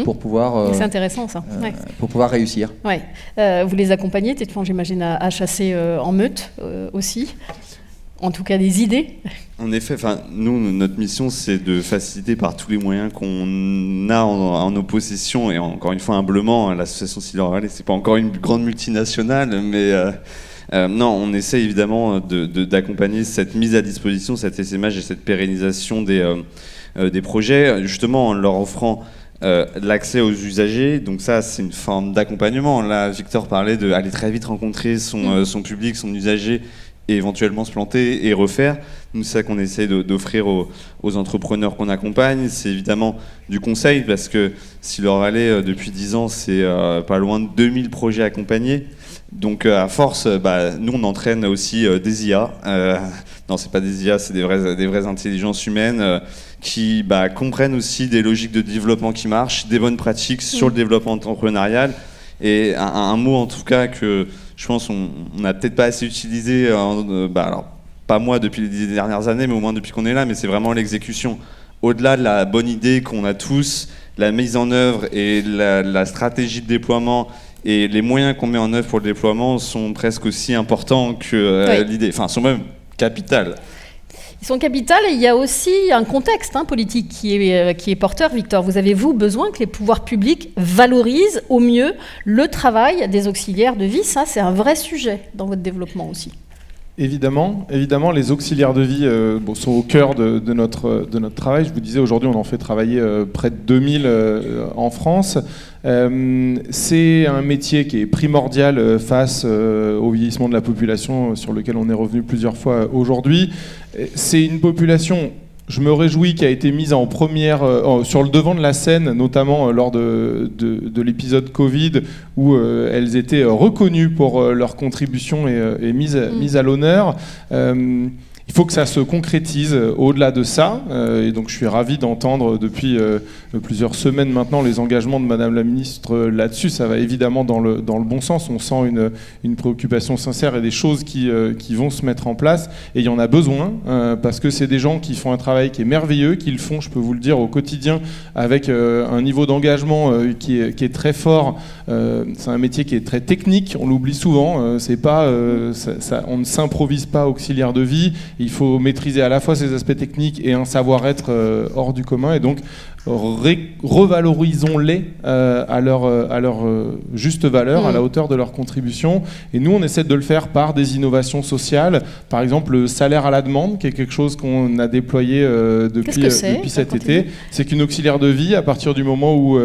pour pouvoir. C'est intéressant ça. Ouais. Pour pouvoir réussir. Ouais. Vous les accompagnez, j'imagine, à chasser en meute aussi. En tout cas, des idées. En effet, nous, notre mission, c'est de faciliter par tous les moyens qu'on a en nos possessions, et encore une fois, humblement, l'association Silver Valley, c'est pas encore une grande multinationale, mais non, on essaie évidemment d'accompagner cette mise à disposition, cet essaimage et cette pérennisation des projets, justement en leur offrant l'accès aux usagers. Donc ça, c'est une forme d'accompagnement. Là, Victor parlait d'aller très vite rencontrer son public, son usager, et éventuellement se planter et refaire. Nous, c'est ça qu'on essaie d'offrir aux entrepreneurs qu'on accompagne. C'est évidemment du conseil, parce que Silver Valley, depuis 10 ans, c'est pas loin de 2000 projets accompagnés. Donc à force, nous, on entraîne aussi des IA. Non, c'est pas des IA, c'est des vraies intelligences humaines qui comprennent aussi des logiques de développement qui marchent, des bonnes pratiques sur le développement entrepreneurial. Et un mot, en tout cas, que je pense on n'a peut-être pas assez utilisé, alors pas moi depuis les 10 dernières années, mais au moins depuis qu'on est là, mais c'est vraiment l'exécution. Au-delà de la bonne idée qu'on a tous, la mise en œuvre et la stratégie de déploiement et les moyens qu'on met en œuvre pour le déploiement sont presque aussi importants que l'idée, sont même capitales. Ils sont capitales, et il y a aussi un contexte politique qui est porteur. Victor, vous avez besoin que les pouvoirs publics valorisent au mieux le travail des auxiliaires de vie. Ça, c'est un vrai sujet dans votre développement aussi. Évidemment, les auxiliaires de vie sont au cœur de notre travail. Je vous disais, aujourd'hui, on en fait travailler près de 2000 en France. C'est un métier qui est primordial face au vieillissement de la population, sur lequel on est revenu plusieurs fois aujourd'hui. C'est une population, je me réjouis, qui a été mise en première, sur le devant de la scène, notamment lors de l'épisode Covid, où elles étaient reconnues pour leur contribution et mises à l'honneur. Il faut que ça se concrétise au-delà de ça, et donc je suis ravi d'entendre depuis plusieurs semaines maintenant les engagements de Madame la Ministre là-dessus. Ça va évidemment dans le bon sens. On sent une préoccupation sincère et des choses qui vont se mettre en place, et il y en a besoin, parce que c'est des gens qui font un travail qui est merveilleux, qui le font, je peux vous le dire, au quotidien, avec un niveau d'engagement qui est très fort. C'est un métier qui est très technique, on l'oublie souvent, c'est pas, on ne s'improvise pas auxiliaire de vie. Il faut maîtriser à la fois ces aspects techniques et un savoir-être hors du commun, et donc revalorisons-les à leur juste valeur, à la hauteur de leur contribution. Et nous, on essaie de le faire par des innovations sociales. Par exemple, le salaire à la demande, qui est quelque chose qu'on a déployé depuis cet été. C'est qu'une auxiliaire de vie, à partir du moment où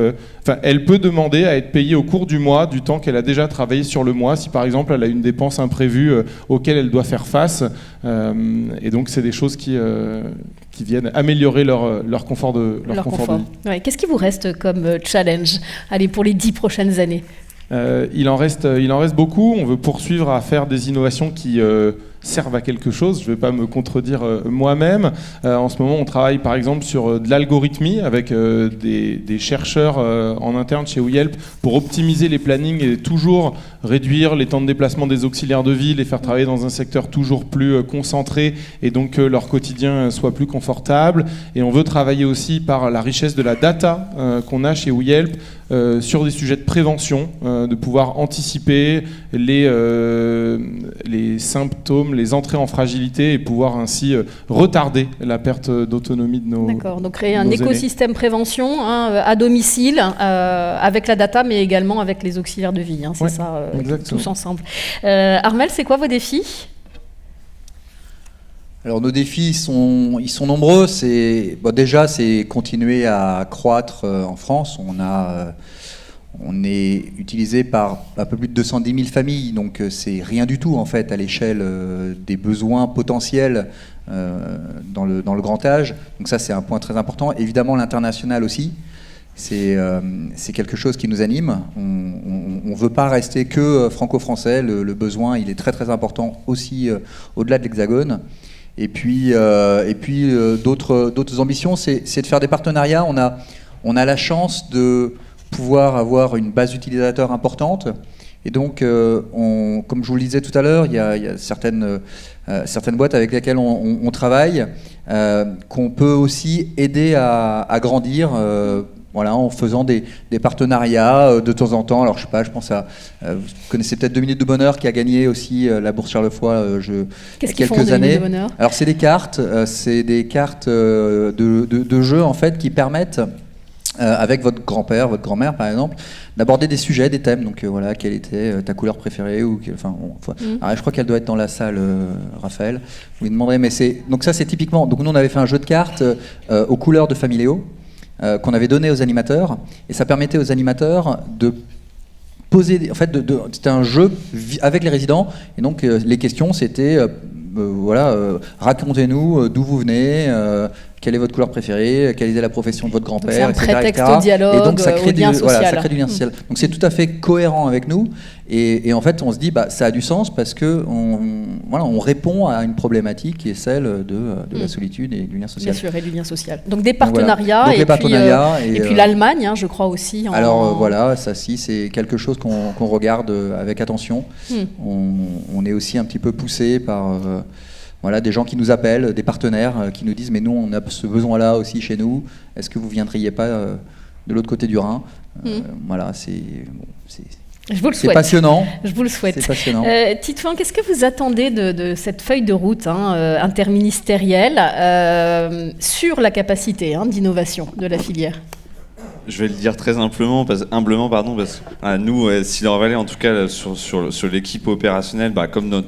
elle peut demander à être payée au cours du mois, du temps qu'elle a déjà travaillé sur le mois, si par exemple elle a une dépense imprévue auquel elle doit faire face. Et donc c'est des choses qui viennent améliorer leur confort de vie. Ouais. Qu'est-ce qui vous reste comme challenge, pour les 10 prochaines années? Il en reste beaucoup. On veut poursuivre à faire des innovations qui servent à quelque chose. Je ne vais pas me contredire moi-même. En ce moment, on travaille par exemple sur de l'algorithmie avec des chercheurs en interne chez WeHelp pour optimiser les plannings et toujours réduire les temps de déplacement des auxiliaires de vie, les faire travailler dans un secteur toujours plus concentré, et donc que leur quotidien soit plus confortable. Et on veut travailler aussi par la richesse de la data qu'on a chez WeHelp sur des sujets de prévention, de pouvoir anticiper les symptômes, les entrées en fragilité, et pouvoir ainsi retarder la perte d'autonomie de nos aînés. D'accord, donc créer un écosystème prévention à domicile, avec la data, mais également avec les auxiliaires de vie. C'est ça, tous ensemble. Armel, c'est quoi vos défis ? Alors nos défis, ils sont nombreux. Déjà, c'est continuer à croître en France. On est utilisé par un peu plus de 210 000 familles, donc c'est rien du tout en fait à l'échelle des besoins potentiels dans le grand âge. Donc ça, c'est un point très important. Évidemment, l'international aussi. C'est quelque chose qui nous anime. On ne veut pas rester que franco-français. Le besoin, il est très très important aussi au-delà de l'Hexagone. Et puis d'autres ambitions, c'est de faire des partenariats. On a la chance de pouvoir avoir une base d'utilisateurs importante, Et donc, comme je vous le disais tout à l'heure, il y a certaines boîtes avec lesquelles on travaille, qu'on peut aussi aider à grandir, voilà, en faisant des partenariats de temps en temps. Alors, je sais pas, je pense à... vous connaissez peut-être 2 minutes de bonheur qui a gagné aussi la bourse Charles-Foy il y a quelques années. De bonheur ? Alors, c'est des cartes de jeu, en fait, qui permettent... avec votre grand-père, votre grand-mère par exemple, d'aborder des sujets, des thèmes. Donc voilà, quelle était ta couleur préférée ou alors, je crois qu'elle doit être dans la salle, Raphaël. Vous lui demanderez, mais donc ça c'est typiquement. Donc nous on avait fait un jeu de cartes aux couleurs de Familéo qu'on avait donné aux animateurs et ça permettait aux animateurs de poser. En fait, c'était un jeu avec les résidents et donc les questions c'était racontez-nous d'où vous venez. Quelle est votre couleur préférée? Quelle était la profession de votre grand-père? C'est un prétexte au dialogue, et donc, ça crée au lien social. Voilà, ça crée du lien social. Donc c'est tout à fait cohérent avec nous. Et en fait, on se dit, ça a du sens parce que on répond à une problématique qui est celle de la solitude et du lien social. Bien sûr, et du lien social. Donc des partenariats, donc, et puis l'Allemagne, je crois aussi. Alors voilà, ça c'est quelque chose qu'on regarde avec attention. On est aussi un petit peu poussé par... Voilà, des gens qui nous appellent, des partenaires qui nous disent mais nous on a ce besoin-là aussi chez nous, est-ce que vous viendriez pas de l'autre côté du Rhin? Voilà, je vous le souhaite. Passionnant. Je vous le souhaite. C'est passionnant. Titouan, qu'est-ce que vous attendez de cette feuille de route interministérielle sur la capacité d'innovation de la filière? Je vais le dire très humblement, parce que nous, Silver Valley, en tout cas sur l'équipe opérationnelle, comme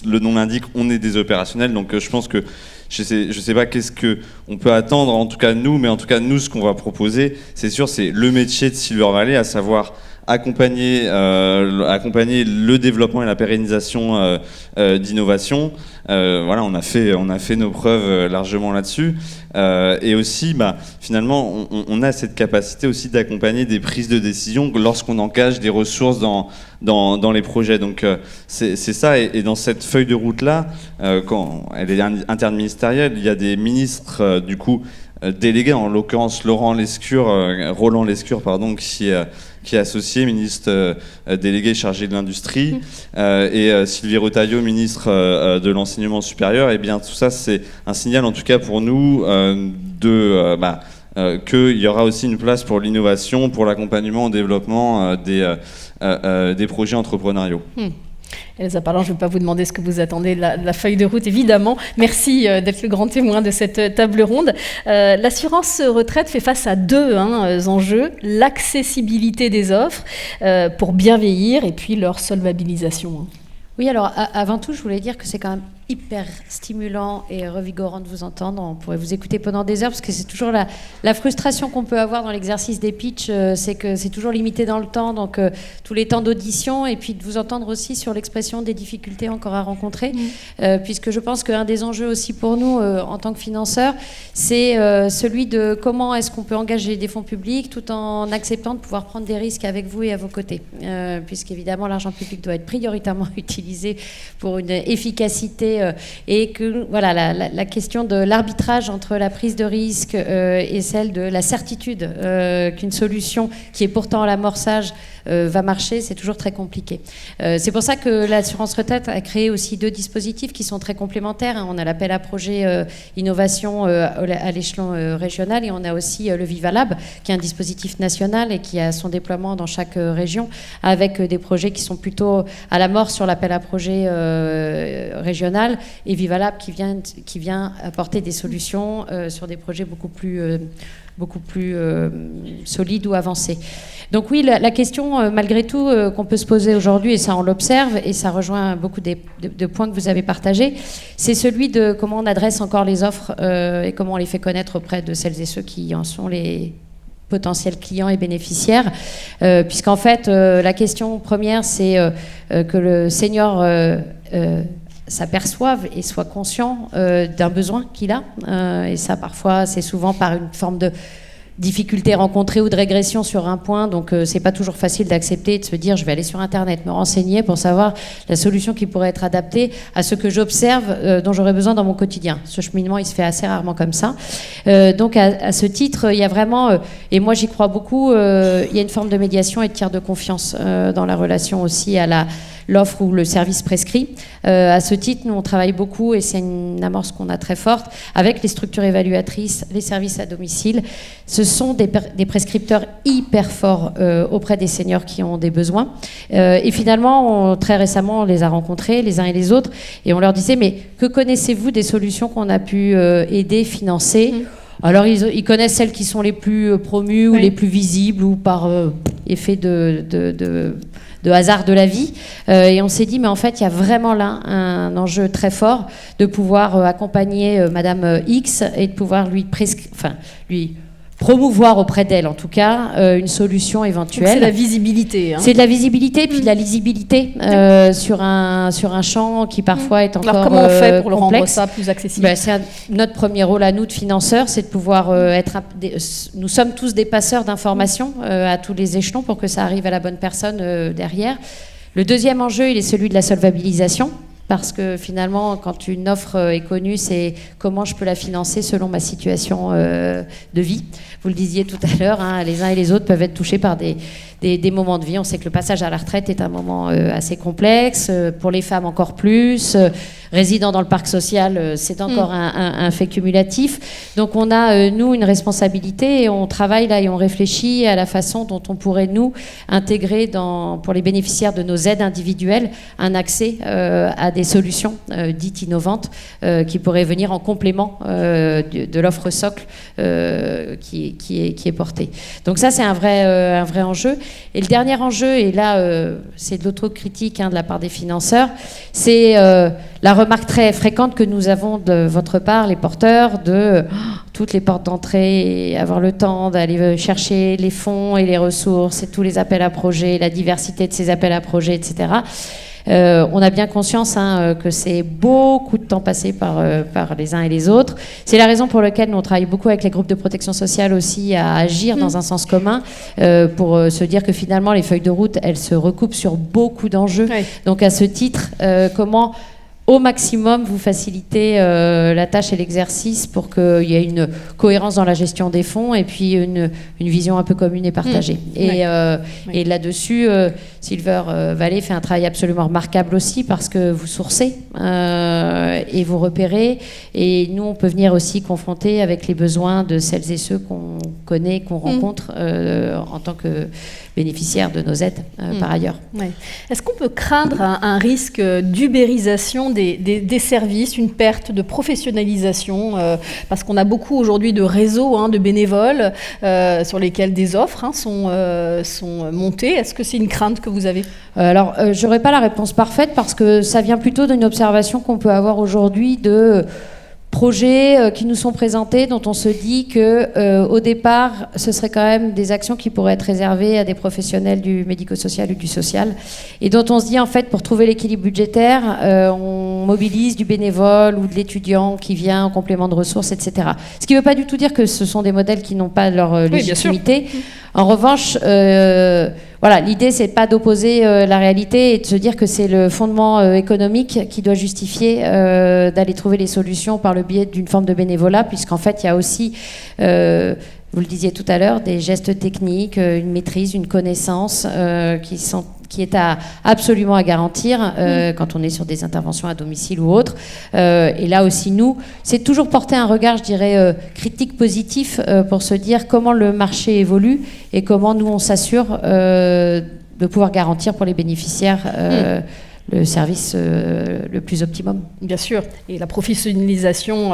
le nom l'indique, on est des opérationnels, donc je pense que je sais pas qu'est-ce qu'on peut attendre, en tout cas nous, mais en tout cas nous, ce qu'on va proposer, c'est sûr, c'est le métier de Silver Valley, à savoir accompagner le développement et la pérennisation d'innovation. Voilà, on a fait nos preuves largement là-dessus. Et aussi, finalement, on a cette capacité aussi d'accompagner des prises de décision lorsqu'on engage des ressources dans les projets. Donc c'est ça. Et dans cette feuille de route-là, quand elle est interministérielle, il y a des ministres, du coup, délégué, en l'occurrence Roland Lescure, qui est associé, ministre délégué chargé de l'industrie, et Sylvie Retailleau, ministre de l'enseignement supérieur. Et bien tout ça, c'est un signal, en tout cas pour nous, qu'il y aura aussi une place pour l'innovation, pour l'accompagnement au développement des projets entrepreneuriaux. Elsa Parlant, je ne vais pas vous demander ce que vous attendez de la feuille de route, évidemment. Merci d'être le grand témoin de cette table ronde. L'assurance retraite fait face à 2 enjeux. L'accessibilité des offres pour bien vieillir et puis leur solvabilisation. Oui, alors avant tout, je voulais dire que c'est quand même hyper stimulant et revigorant de vous entendre. On pourrait vous écouter pendant des heures parce que c'est toujours la frustration qu'on peut avoir dans l'exercice des pitchs, c'est que c'est toujours limité dans le temps, donc tous les temps d'audition, et puis de vous entendre aussi sur l'expression des difficultés encore à rencontrer, puisque je pense qu'un des enjeux aussi pour nous en tant que financeurs, c'est celui de comment est-ce qu'on peut engager des fonds publics tout en acceptant de pouvoir prendre des risques avec vous et à vos côtés, puisqu'évidemment l'argent public doit être prioritairement utilisé pour une efficacité et que voilà, la question de l'arbitrage entre la prise de risque et celle de la certitude qu'une solution qui est pourtant à l'amorçage va marcher, c'est toujours très compliqué. C'est pour ça que l'assurance retraite a créé aussi 2 dispositifs qui sont très complémentaires. On a l'appel à projet innovation à l'échelon régional, et on a aussi le Vivalab, qui est un dispositif national et qui a son déploiement dans chaque région, avec des projets qui sont plutôt à la mort sur l'appel à projet régional, et Vivalab qui vient apporter des solutions sur des projets beaucoup plus solides ou avancés. Donc oui, la question, malgré tout, qu'on peut se poser aujourd'hui, et ça on l'observe, et ça rejoint beaucoup de points que vous avez partagés, c'est celui de comment on adresse encore les offres et comment on les fait connaître auprès de celles et ceux qui en sont les potentiels clients et bénéficiaires, puisqu'en fait, la question première, c'est que le senior s'aperçoive et soit conscient d'un besoin qu'il a, et ça parfois c'est souvent par une forme difficultés rencontrées ou de régression sur un point, donc c'est pas toujours facile d'accepter, de se dire je vais aller sur Internet, me renseigner pour savoir la solution qui pourrait être adaptée à ce que j'observe, dont j'aurais besoin dans mon quotidien. Ce cheminement, il se fait assez rarement comme ça. Donc à ce titre, il y a vraiment, et moi j'y crois beaucoup, il y a une forme de médiation et de tiers de confiance dans la relation aussi à l'offre ou le service prescrit. À ce titre, nous, on travaille beaucoup, et c'est une amorce qu'on a très forte, avec les structures évaluatrices, les services à domicile. Ce sont des prescripteurs hyper forts auprès des seniors qui ont des besoins. Et finalement, très récemment, on les a rencontrés, les uns et les autres, et on leur disait, mais que connaissez-vous des solutions qu'on a pu aider, financer ? Alors, ils connaissent celles qui sont les plus promues ou les plus visibles, ou par effet de hasard de la vie. Et on s'est dit, mais en fait, il y a vraiment là un enjeu très fort de pouvoir accompagner Madame X et de pouvoir lui promouvoir auprès d'elle, en tout cas, une solution éventuelle. Donc c'est la visibilité. C'est de la visibilité, puis de la lisibilité sur un champ qui parfois est encore complexe. Alors comment on fait pour le complexe. rendre ça plus accessible ? C'est notre premier rôle à nous de financeurs, c'est de pouvoir nous sommes tous des passeurs d'informations à tous les échelons pour que ça arrive à la bonne personne derrière. Le deuxième enjeu, il est celui de la solvabilisation. Parce que finalement, quand une offre est connue, c'est comment je peux la financer selon ma situation de vie. Vous le disiez tout à l'heure, hein, les uns et les autres peuvent être touchés par des moments de vie. On sait que le passage à la retraite est un moment assez complexe, pour les femmes encore plus. Résidant dans le parc social, c'est encore un fait cumulatif. Donc on a, nous, une responsabilité, et on travaille là et on réfléchit à la façon dont on pourrait, nous, intégrer pour les bénéficiaires de nos aides individuelles un accès à des solutions dites innovantes qui pourraient venir en complément de l'offre socle qui est portée. Donc ça, c'est un vrai enjeu. Et le dernier enjeu, et là, c'est de l'autocritique de la part des financeurs, c'est la remarque très fréquente que nous avons de votre part, les porteurs, de toutes les portes d'entrée, et avoir le temps d'aller chercher les fonds et les ressources et tous les appels à projets, la diversité de ces appels à projets, etc. On a bien conscience que c'est beaucoup de temps passé par les uns et les autres. C'est la raison pour laquelle nous, on travaille beaucoup avec les groupes de protection sociale aussi à agir dans un sens commun pour se dire que finalement les feuilles de route, elles se recoupent sur beaucoup d'enjeux. Oui. Donc à ce titre, comment au maximum vous faciliter la tâche et l'exercice pour qu'il y ait une cohérence dans la gestion des fonds et puis une vision un peu commune et partagée. Et là-dessus, Silver Valley fait un travail absolument remarquable aussi parce que vous sourcez et vous repérez, et nous on peut venir aussi confronter avec les besoins de celles et ceux qu'on connaît, qu'on rencontre en tant que bénéficiaires de nos aides par ailleurs. Ouais. Est-ce qu'on peut craindre un risque d'ubérisation des services, une perte de professionnalisation parce qu'on a beaucoup aujourd'hui de réseaux de bénévoles sur lesquels des offres sont montées. Est-ce que c'est une crainte que vous avez ? Alors, je n'aurais pas la réponse parfaite parce que ça vient plutôt d'une observation qu'on peut avoir aujourd'hui de projets qui nous sont présentés, dont on se dit que au départ, ce serait quand même des actions qui pourraient être réservées à des professionnels du médico-social ou du social, et dont on se dit en fait pour trouver l'équilibre budgétaire, on mobilise du bénévole ou de l'étudiant qui vient en complément de ressources, etc. Ce qui ne veut pas du tout dire que ce sont des modèles qui n'ont pas leur légitimité. En revanche, voilà, l'idée, c'est pas d'opposer la réalité et de se dire que c'est le fondement économique qui doit justifier d'aller trouver les solutions par le biais d'une forme de bénévolat, puisqu'en fait, il y a aussi, vous le disiez tout à l'heure, des gestes techniques, une maîtrise, une connaissance qui est absolument à garantir quand on est sur des interventions à domicile ou autres. Et là aussi, nous, c'est toujours porter un regard, je dirais, critique positif pour se dire comment le marché évolue et comment nous, on s'assure de pouvoir garantir pour les bénéficiaires le service le plus optimum. Bien sûr, et la professionnalisation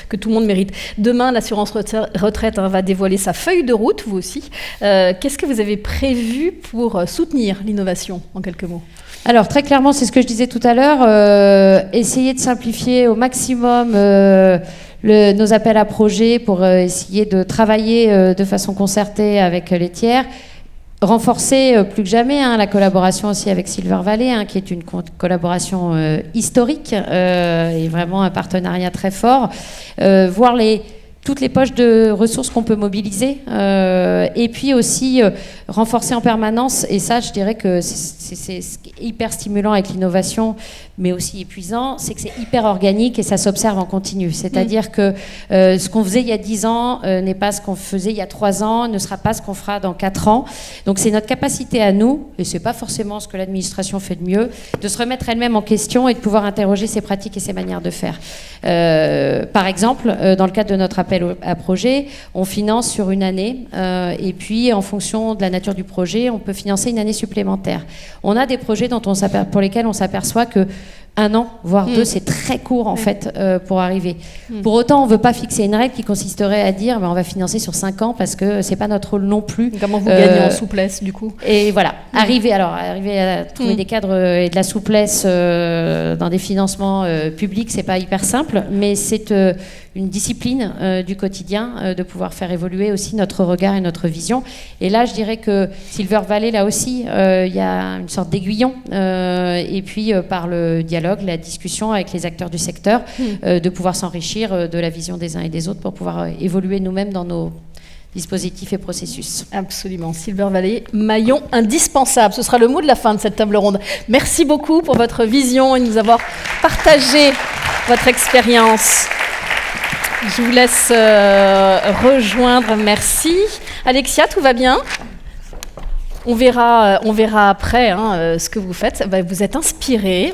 que tout le monde mérite. Demain, l'assurance retraite va dévoiler sa feuille de route, vous aussi. Qu'est-ce que vous avez prévu pour soutenir l'innovation, en quelques mots ? Alors, très clairement, c'est ce que je disais tout à l'heure, essayer de simplifier au maximum nos appels à projets pour essayer de travailler de façon concertée avec les tiers. Renforcer plus que jamais la collaboration aussi avec Silver Valley, qui est une collaboration historique et vraiment un partenariat très fort. Voir toutes les poches de ressources qu'on peut mobiliser, et puis aussi renforcer en permanence, et ça je dirais que c'est hyper stimulant avec l'innovation, mais aussi épuisant, c'est que c'est hyper organique et ça s'observe en continu. C'est-à-dire que ce qu'on faisait il y a 10 ans n'est pas ce qu'on faisait il y a 3 ans, ne sera pas ce qu'on fera dans 4 ans. Donc c'est notre capacité à nous, et c'est pas forcément ce que l'administration fait de mieux, de se remettre elle-même en question et de pouvoir interroger ses pratiques et ses manières de faire. Par exemple, dans le cadre de notre appel à projet, on finance sur une année, et puis en fonction de la nature du projet, on peut financer une année supplémentaire. On a des projets pour lesquels on s'aperçoit que 1 an, voire 2, c'est très court en fait pour arriver. Pour autant, on ne veut pas fixer une règle qui consisterait à dire on va financer sur 5 ans parce que c'est pas notre rôle non plus. Comment vous gagnez en souplesse du coup? Et voilà, arriver à trouver des cadres et de la souplesse dans des financements publics, c'est pas hyper simple, mais c'est une discipline du quotidien de pouvoir faire évoluer aussi notre regard et notre vision. Et là, je dirais que Silver Valley, là aussi, il y a une sorte d'aiguillon, et puis par le dialogue, la discussion avec les acteurs du secteur, de pouvoir s'enrichir de la vision des uns et des autres pour pouvoir évoluer nous-mêmes dans nos dispositifs et processus. Absolument. Silver Valley, maillon indispensable. Ce sera le mot de la fin de cette table ronde. Merci beaucoup pour votre vision et de nous avoir partagé votre expérience. Je vous laisse rejoindre. Merci. Alexia, tout va bien ? On verra après ce que vous faites. Vous êtes inspirés.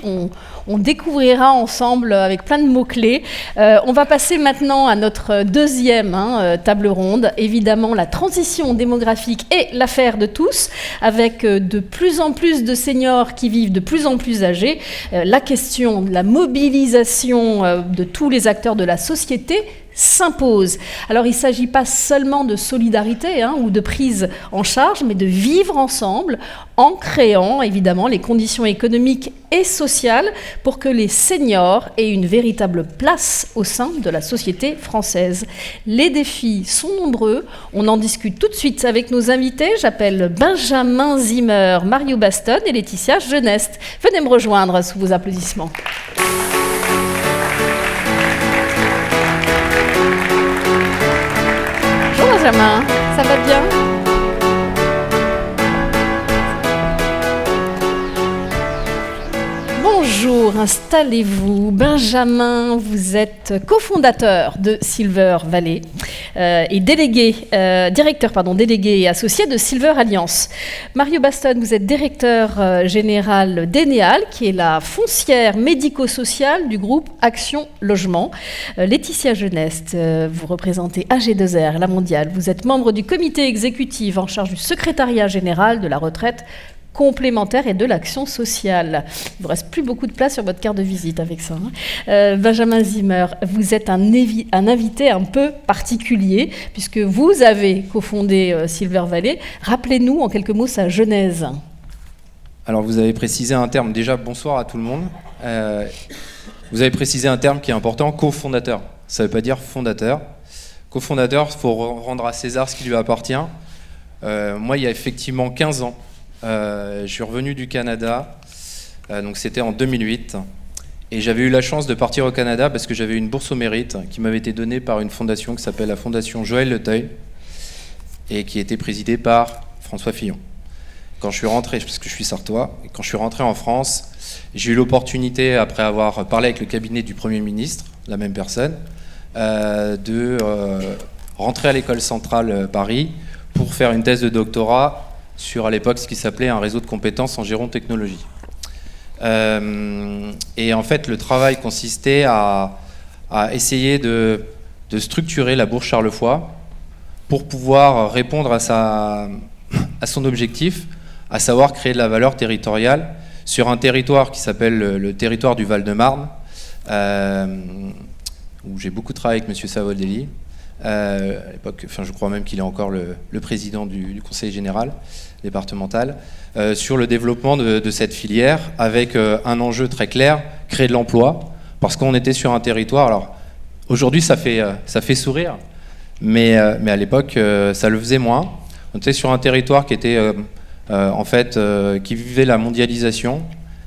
On découvrira ensemble avec plein de mots-clés. On va passer maintenant à notre deuxième table ronde. Évidemment, la transition démographique est l'affaire de tous, avec de plus en plus de seniors qui vivent de plus en plus âgés. La question de la mobilisation de tous les acteurs de la société s'impose. Alors il ne s'agit pas seulement de solidarité ou de prise en charge, mais de vivre ensemble en créant évidemment les conditions économiques et sociales pour que les seniors aient une véritable place au sein de la société française. Les défis sont nombreux, on en discute tout de suite avec nos invités. J'appelle Benjamin Zimmer, Mario Baston et Laetitia Genest. Venez me rejoindre sous vos applaudissements. Benjamin, ça va bien ? Bonjour, installez-vous. Benjamin, vous êtes cofondateur de Silver Valley et directeur délégué et associé de Silver Alliance. Mario Baston, vous êtes directeur général d'Eneal, qui est la foncière médico-sociale du groupe Action Logement. Laetitia Genest, vous représentez AG2R, la mondiale. Vous êtes membre du comité exécutif en charge du secrétariat général de la retraite complémentaire et de l'action sociale. Il ne vous reste plus beaucoup de place sur votre carte de visite avec ça. Benjamin Zimmer, vous êtes un invité un peu particulier, puisque vous avez cofondé Silver Valley. Rappelez-nous en quelques mots sa genèse. Alors vous avez précisé un terme, déjà bonsoir à tout le monde. Vous avez précisé un terme qui est important, cofondateur. Ça ne veut pas dire fondateur. Cofondateur, il faut rendre à César ce qui lui appartient. Moi, il y a effectivement 15 ans, je suis revenu du Canada, donc c'était en 2008, et j'avais eu la chance de partir au Canada parce que j'avais une bourse au mérite qui m'avait été donnée par une fondation qui s'appelle la Fondation Joël Le Teuil et qui était présidée par François Fillon. Quand je suis rentré, parce que je suis sartois, et quand je suis rentré en France, j'ai eu l'opportunité, après avoir parlé avec le cabinet du Premier ministre, la même personne, de rentrer à l'école centrale Paris pour faire une thèse de doctorat sur, à l'époque, ce qui s'appelait un réseau de compétences en gérontechnologie. Et en fait, le travail consistait à essayer de structurer la bourse Charles Foy pour pouvoir répondre à son objectif, à savoir créer de la valeur territoriale sur un territoire qui s'appelle le territoire du Val-de-Marne, où j'ai beaucoup travaillé avec M. Savoldelli. À l'époque, je crois même qu'il est encore le président du conseil général départemental, sur le développement de cette filière, avec un enjeu très clair, créer de l'emploi, parce qu'on était sur un territoire, alors aujourd'hui ça fait sourire, mais à l'époque ça le faisait moins. On était sur un territoire qui était qui vivait la mondialisation,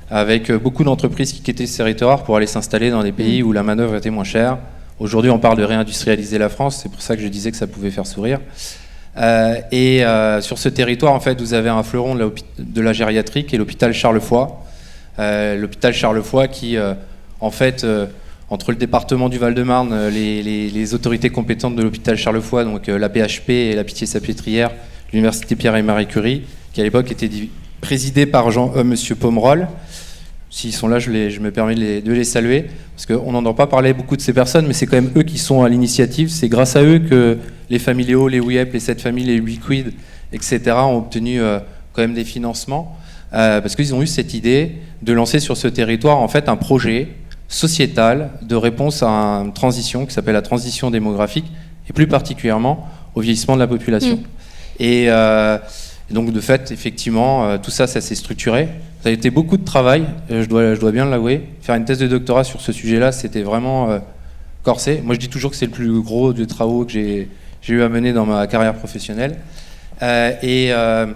avec beaucoup d'entreprises qui quittaient ce territoire pour aller s'installer dans des pays où la manœuvre était moins chère, Aujourd'hui, on parle de réindustrialiser la France, c'est pour ça que je disais que ça pouvait faire sourire. Sur ce territoire, en fait, vous avez un fleuron de la gériatrie qui est l'hôpital Charles-Foy. L'hôpital Charles-Foy qui, en fait, entre le département du Val-de-Marne, les autorités compétentes de l'hôpital Charles-Foy, donc la PHP et la Pitié-Salpêtrière, l'université Pierre et Marie Curie, qui à l'époque était présidée par Monsieur Pomerol. S'ils sont là, je me permets de les saluer, parce qu'on n'entend pas parler beaucoup de ces personnes, mais c'est quand même eux qui sont à l'initiative. C'est grâce à eux que les Familiaux, les WIEP, les 7 familles, les Liquid, etc. ont obtenu quand même des financements, parce qu'ils ont eu cette idée de lancer sur ce territoire en fait un projet sociétal de réponse à une transition qui s'appelle la transition démographique, et plus particulièrement au vieillissement de la population. Et donc de fait, effectivement, tout ça s'est structuré. Ça a été beaucoup de travail, je dois bien l'avouer. Faire une thèse de doctorat sur ce sujet-là, c'était vraiment corsé. Moi, je dis toujours que c'est le plus gros des travaux que j'ai eu à mener dans ma carrière professionnelle. Je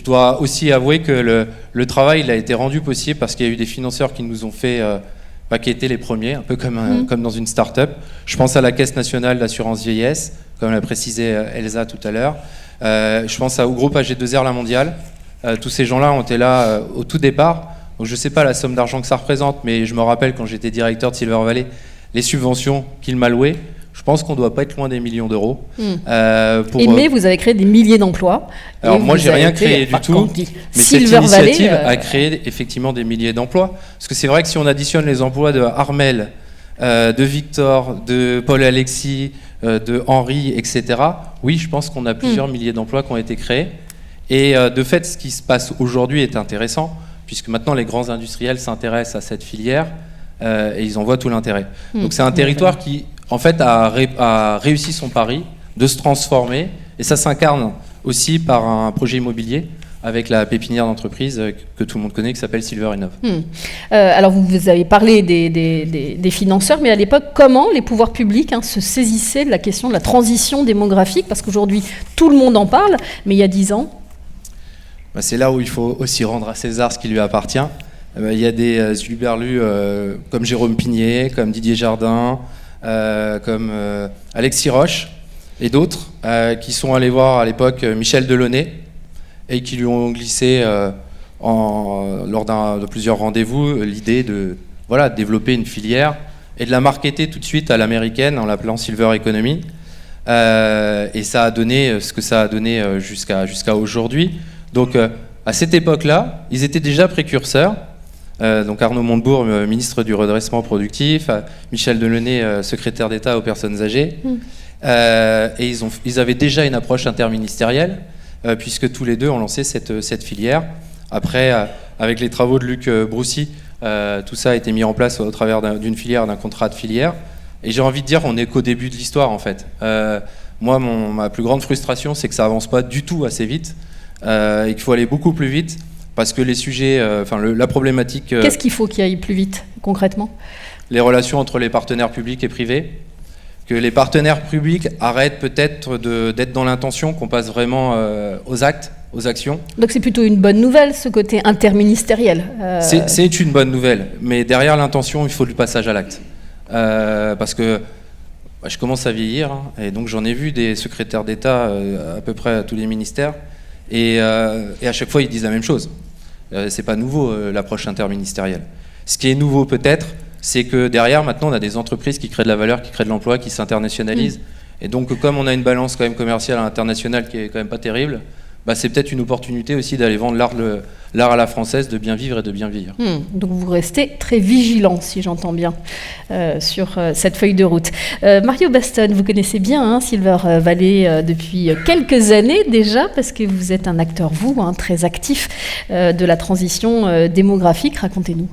dois aussi avouer que le travail il a été rendu possible parce qu'il y a eu des financeurs qui nous ont fait, qui étaient les premiers, un peu comme dans une start-up. Je pense à la Caisse nationale d'assurance vieillesse, comme l'a précisé Elsa tout à l'heure. Je pense au groupe AG2R La Mondiale. Tous ces gens-là ont été là au tout départ. Donc, je ne sais pas la somme d'argent que ça représente, mais je me rappelle quand j'étais directeur de Silver Valley, les subventions qu'il m'allouait. Je pense qu'on ne doit pas être loin des millions d'euros. Mais vous avez créé des milliers d'emplois. Alors moi, j'ai rien créé du tout. Mais Silver cette Valley initiative a créé effectivement des milliers d'emplois. Parce que c'est vrai que si on additionne les emplois de Armel, de Victor, de Paul-Alexis, de Henri, etc., oui, je pense qu'on a plusieurs milliers d'emplois qui ont été créés. Et de fait, ce qui se passe aujourd'hui est intéressant, puisque maintenant les grands industriels s'intéressent à cette filière et ils en voient tout l'intérêt. Donc c'est un territoire qui, en fait, a réussi son pari de se transformer, et ça s'incarne aussi par un projet immobilier avec la pépinière d'entreprise que tout le monde connaît, qui s'appelle Silver Innov. Alors vous avez parlé des financeurs, mais à l'époque, comment les pouvoirs publics se saisissaient de la question de la transition démographique? Parce qu'aujourd'hui, tout le monde en parle, mais il y a 10 ans... C'est là où il faut aussi rendre à César ce qui lui appartient. Il y a des hurluberlus comme Jérôme Pigné, comme Didier Jardin, comme Alexis Roche et d'autres qui sont allés voir à l'époque Michel Delaunay et qui lui ont glissé lors de plusieurs rendez-vous l'idée de développer une filière et de la marketer tout de suite à l'américaine en l'appelant Silver Economy. Et ça a donné ce que ça a donné jusqu'à aujourd'hui. Donc à cette époque-là, ils étaient déjà précurseurs. Donc Arnaud Montebourg, ministre du redressement productif, Michel Delaunay, secrétaire d'État aux personnes âgées. Et ils avaient déjà une approche interministérielle, puisque tous les deux ont lancé cette filière. Après, avec les travaux de Luc Broussy, tout ça a été mis en place au travers d'une filière, d'un contrat de filière. Et j'ai envie de dire, on n'est qu'au début de l'histoire, en fait. Moi, ma plus grande frustration, c'est que ça avance pas du tout assez vite. Et qu'il faut aller beaucoup plus vite parce que les sujets, la problématique... Qu'est-ce qu'il faut qu'il aille plus vite, concrètement? Les relations entre les partenaires publics et privés. Que les partenaires publics arrêtent peut-être d'être dans l'intention, qu'on passe vraiment aux actes, aux actions. Donc c'est plutôt une bonne nouvelle, ce côté interministériel. C'est une bonne nouvelle, mais derrière l'intention, il faut du passage à l'acte. Parce que je commence à vieillir, et donc j'en ai vu des secrétaires d'État à peu près à tous les ministères. Et à chaque fois, ils disent la même chose. C'est pas nouveau, l'approche interministérielle. Ce qui est nouveau peut-être, c'est que derrière, maintenant, on a des entreprises qui créent de la valeur, qui créent de l'emploi, qui s'internationalisent. Et donc, comme on a une balance quand même commerciale internationale qui est quand même pas terrible, c'est peut-être une opportunité aussi d'aller vendre l'art à la française, de bien vivre et de bien vivre. Donc vous restez très vigilant, si j'entends bien, sur cette feuille de route. Mario Baston, vous connaissez bien Silver Valley depuis quelques années déjà, parce que vous êtes un acteur, très actif de la transition démographique. Racontez-nous.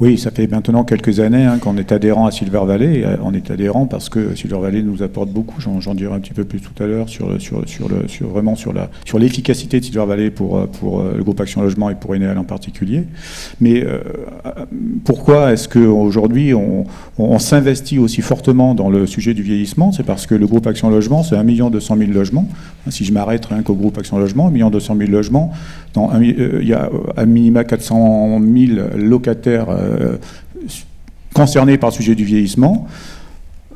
Oui, ça fait maintenant quelques années qu'on est adhérent à Silver Valley. On est adhérent parce que Silver Valley nous apporte beaucoup. J'en dirai un petit peu plus tout à l'heure sur l'efficacité de Silver Valley pour le groupe Action Logement et pour Enel en particulier. Mais pourquoi est-ce qu'aujourd'hui on s'investit aussi fortement dans le sujet du vieillissement? C'est parce que le groupe Action Logement, c'est 1 200 000 logements. Si je m'arrête rien qu'au groupe Action Logement, 1 200 000 logements. Il y a à minima 400 000 locataires concernés par le sujet du vieillissement,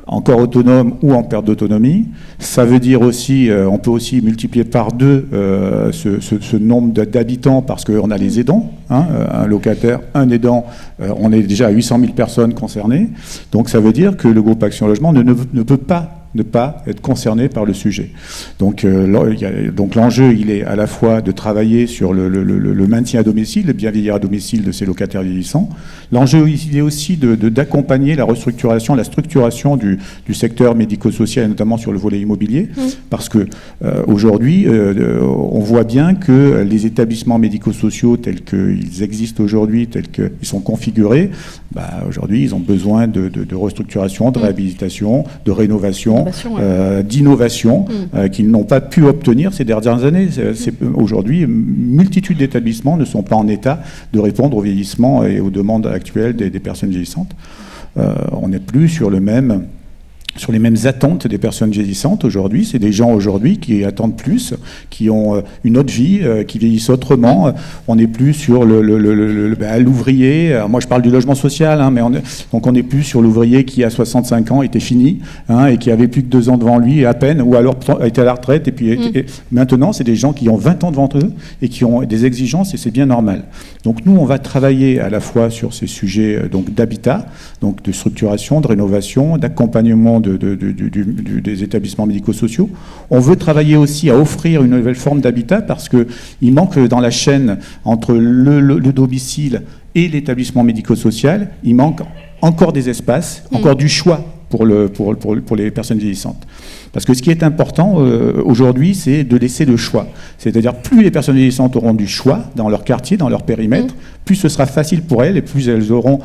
encore autonomes ou en perte d'autonomie. Ça veut dire aussi, on peut aussi multiplier par 2 ce nombre d'habitants parce qu'on a les aidants, hein, un locataire, un aidant, on est déjà à 800 000 personnes concernées. Donc ça veut dire que le groupe Action Logement ne peut pas ne pas être concerné par le sujet. Donc l'enjeu, il est à la fois de travailler sur le maintien à domicile, le bien vieillir à domicile de ces locataires vieillissants. L'enjeu, il est aussi d'accompagner la restructuration, la structuration du secteur médico-social, notamment sur le volet immobilier, parce que aujourd'hui, on voit bien que les établissements médico-sociaux tels qu'ils existent aujourd'hui, tels qu'ils sont configurés, aujourd'hui, ils ont besoin de restructuration, de réhabilitation, de rénovation, d'innovation qu'ils n'ont pas pu obtenir ces dernières années. Aujourd'hui, une multitude d'établissements ne sont pas en état de répondre au vieillissement et aux demandes actuelles des personnes vieillissantes. On n'est plus sur les mêmes attentes des personnes vieillissantes aujourd'hui. C'est des gens aujourd'hui qui attendent plus, qui ont une autre vie, qui vieillissent autrement. On n'est plus sur l'ouvrier. Moi, je parle du logement social, hein, mais on n'est plus sur l'ouvrier qui, à 65 ans, était fini, hein, et qui avait plus que 2 ans devant lui, à peine, ou alors était à la retraite. Et puis maintenant, c'est des gens qui ont 20 ans devant eux et qui ont des exigences, et c'est bien normal. Donc nous, on va travailler à la fois sur ces sujets d'habitat, donc de structuration, de rénovation, d'accompagnement des établissements médico-sociaux. On veut travailler aussi à offrir une nouvelle forme d'habitat parce qu'il manque dans la chaîne entre le domicile et l'établissement médico-social, il manque encore des espaces, encore du choix pour les personnes vieillissantes. Parce que ce qui est important aujourd'hui, c'est de laisser le choix. C'est-à-dire, plus les personnes vieillissantes auront du choix dans leur quartier, dans leur périmètre, plus ce sera facile pour elles et plus elles auront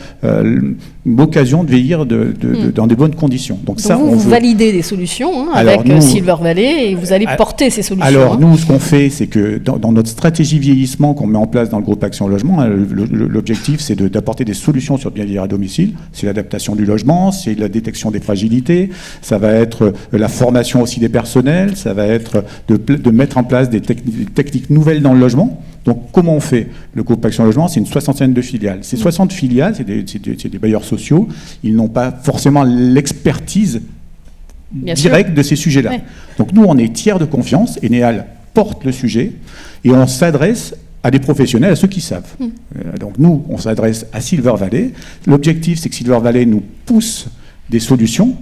l'occasion de vieillir dans des bonnes conditions. Donc ça, vous validez des solutions avec Silver Valley et vous allez porter ces solutions. Alors nous, ce qu'on fait, c'est que dans notre stratégie vieillissement qu'on met en place dans le groupe Action Logement, l'objectif, c'est d'apporter des solutions sur bien vieillir à domicile. C'est l'adaptation du logement, c'est la détection des fragilités, ça va être la formation aussi des personnels, ça va être de mettre en place des techniques nouvelles dans le logement. Donc comment on fait? Le groupe Action Logement, c'est une 60aine de filiales. Ces 60 filiales, c'est des bailleurs sociaux, ils n'ont pas forcément l'expertise directe de ces sujets-là. Ouais. Donc nous, on est tiers de confiance, Enéal porte le sujet, et on s'adresse à des professionnels, à ceux qui savent. Donc nous, on s'adresse à Silver Valley. L'objectif, c'est que Silver Valley nous pousse des solutions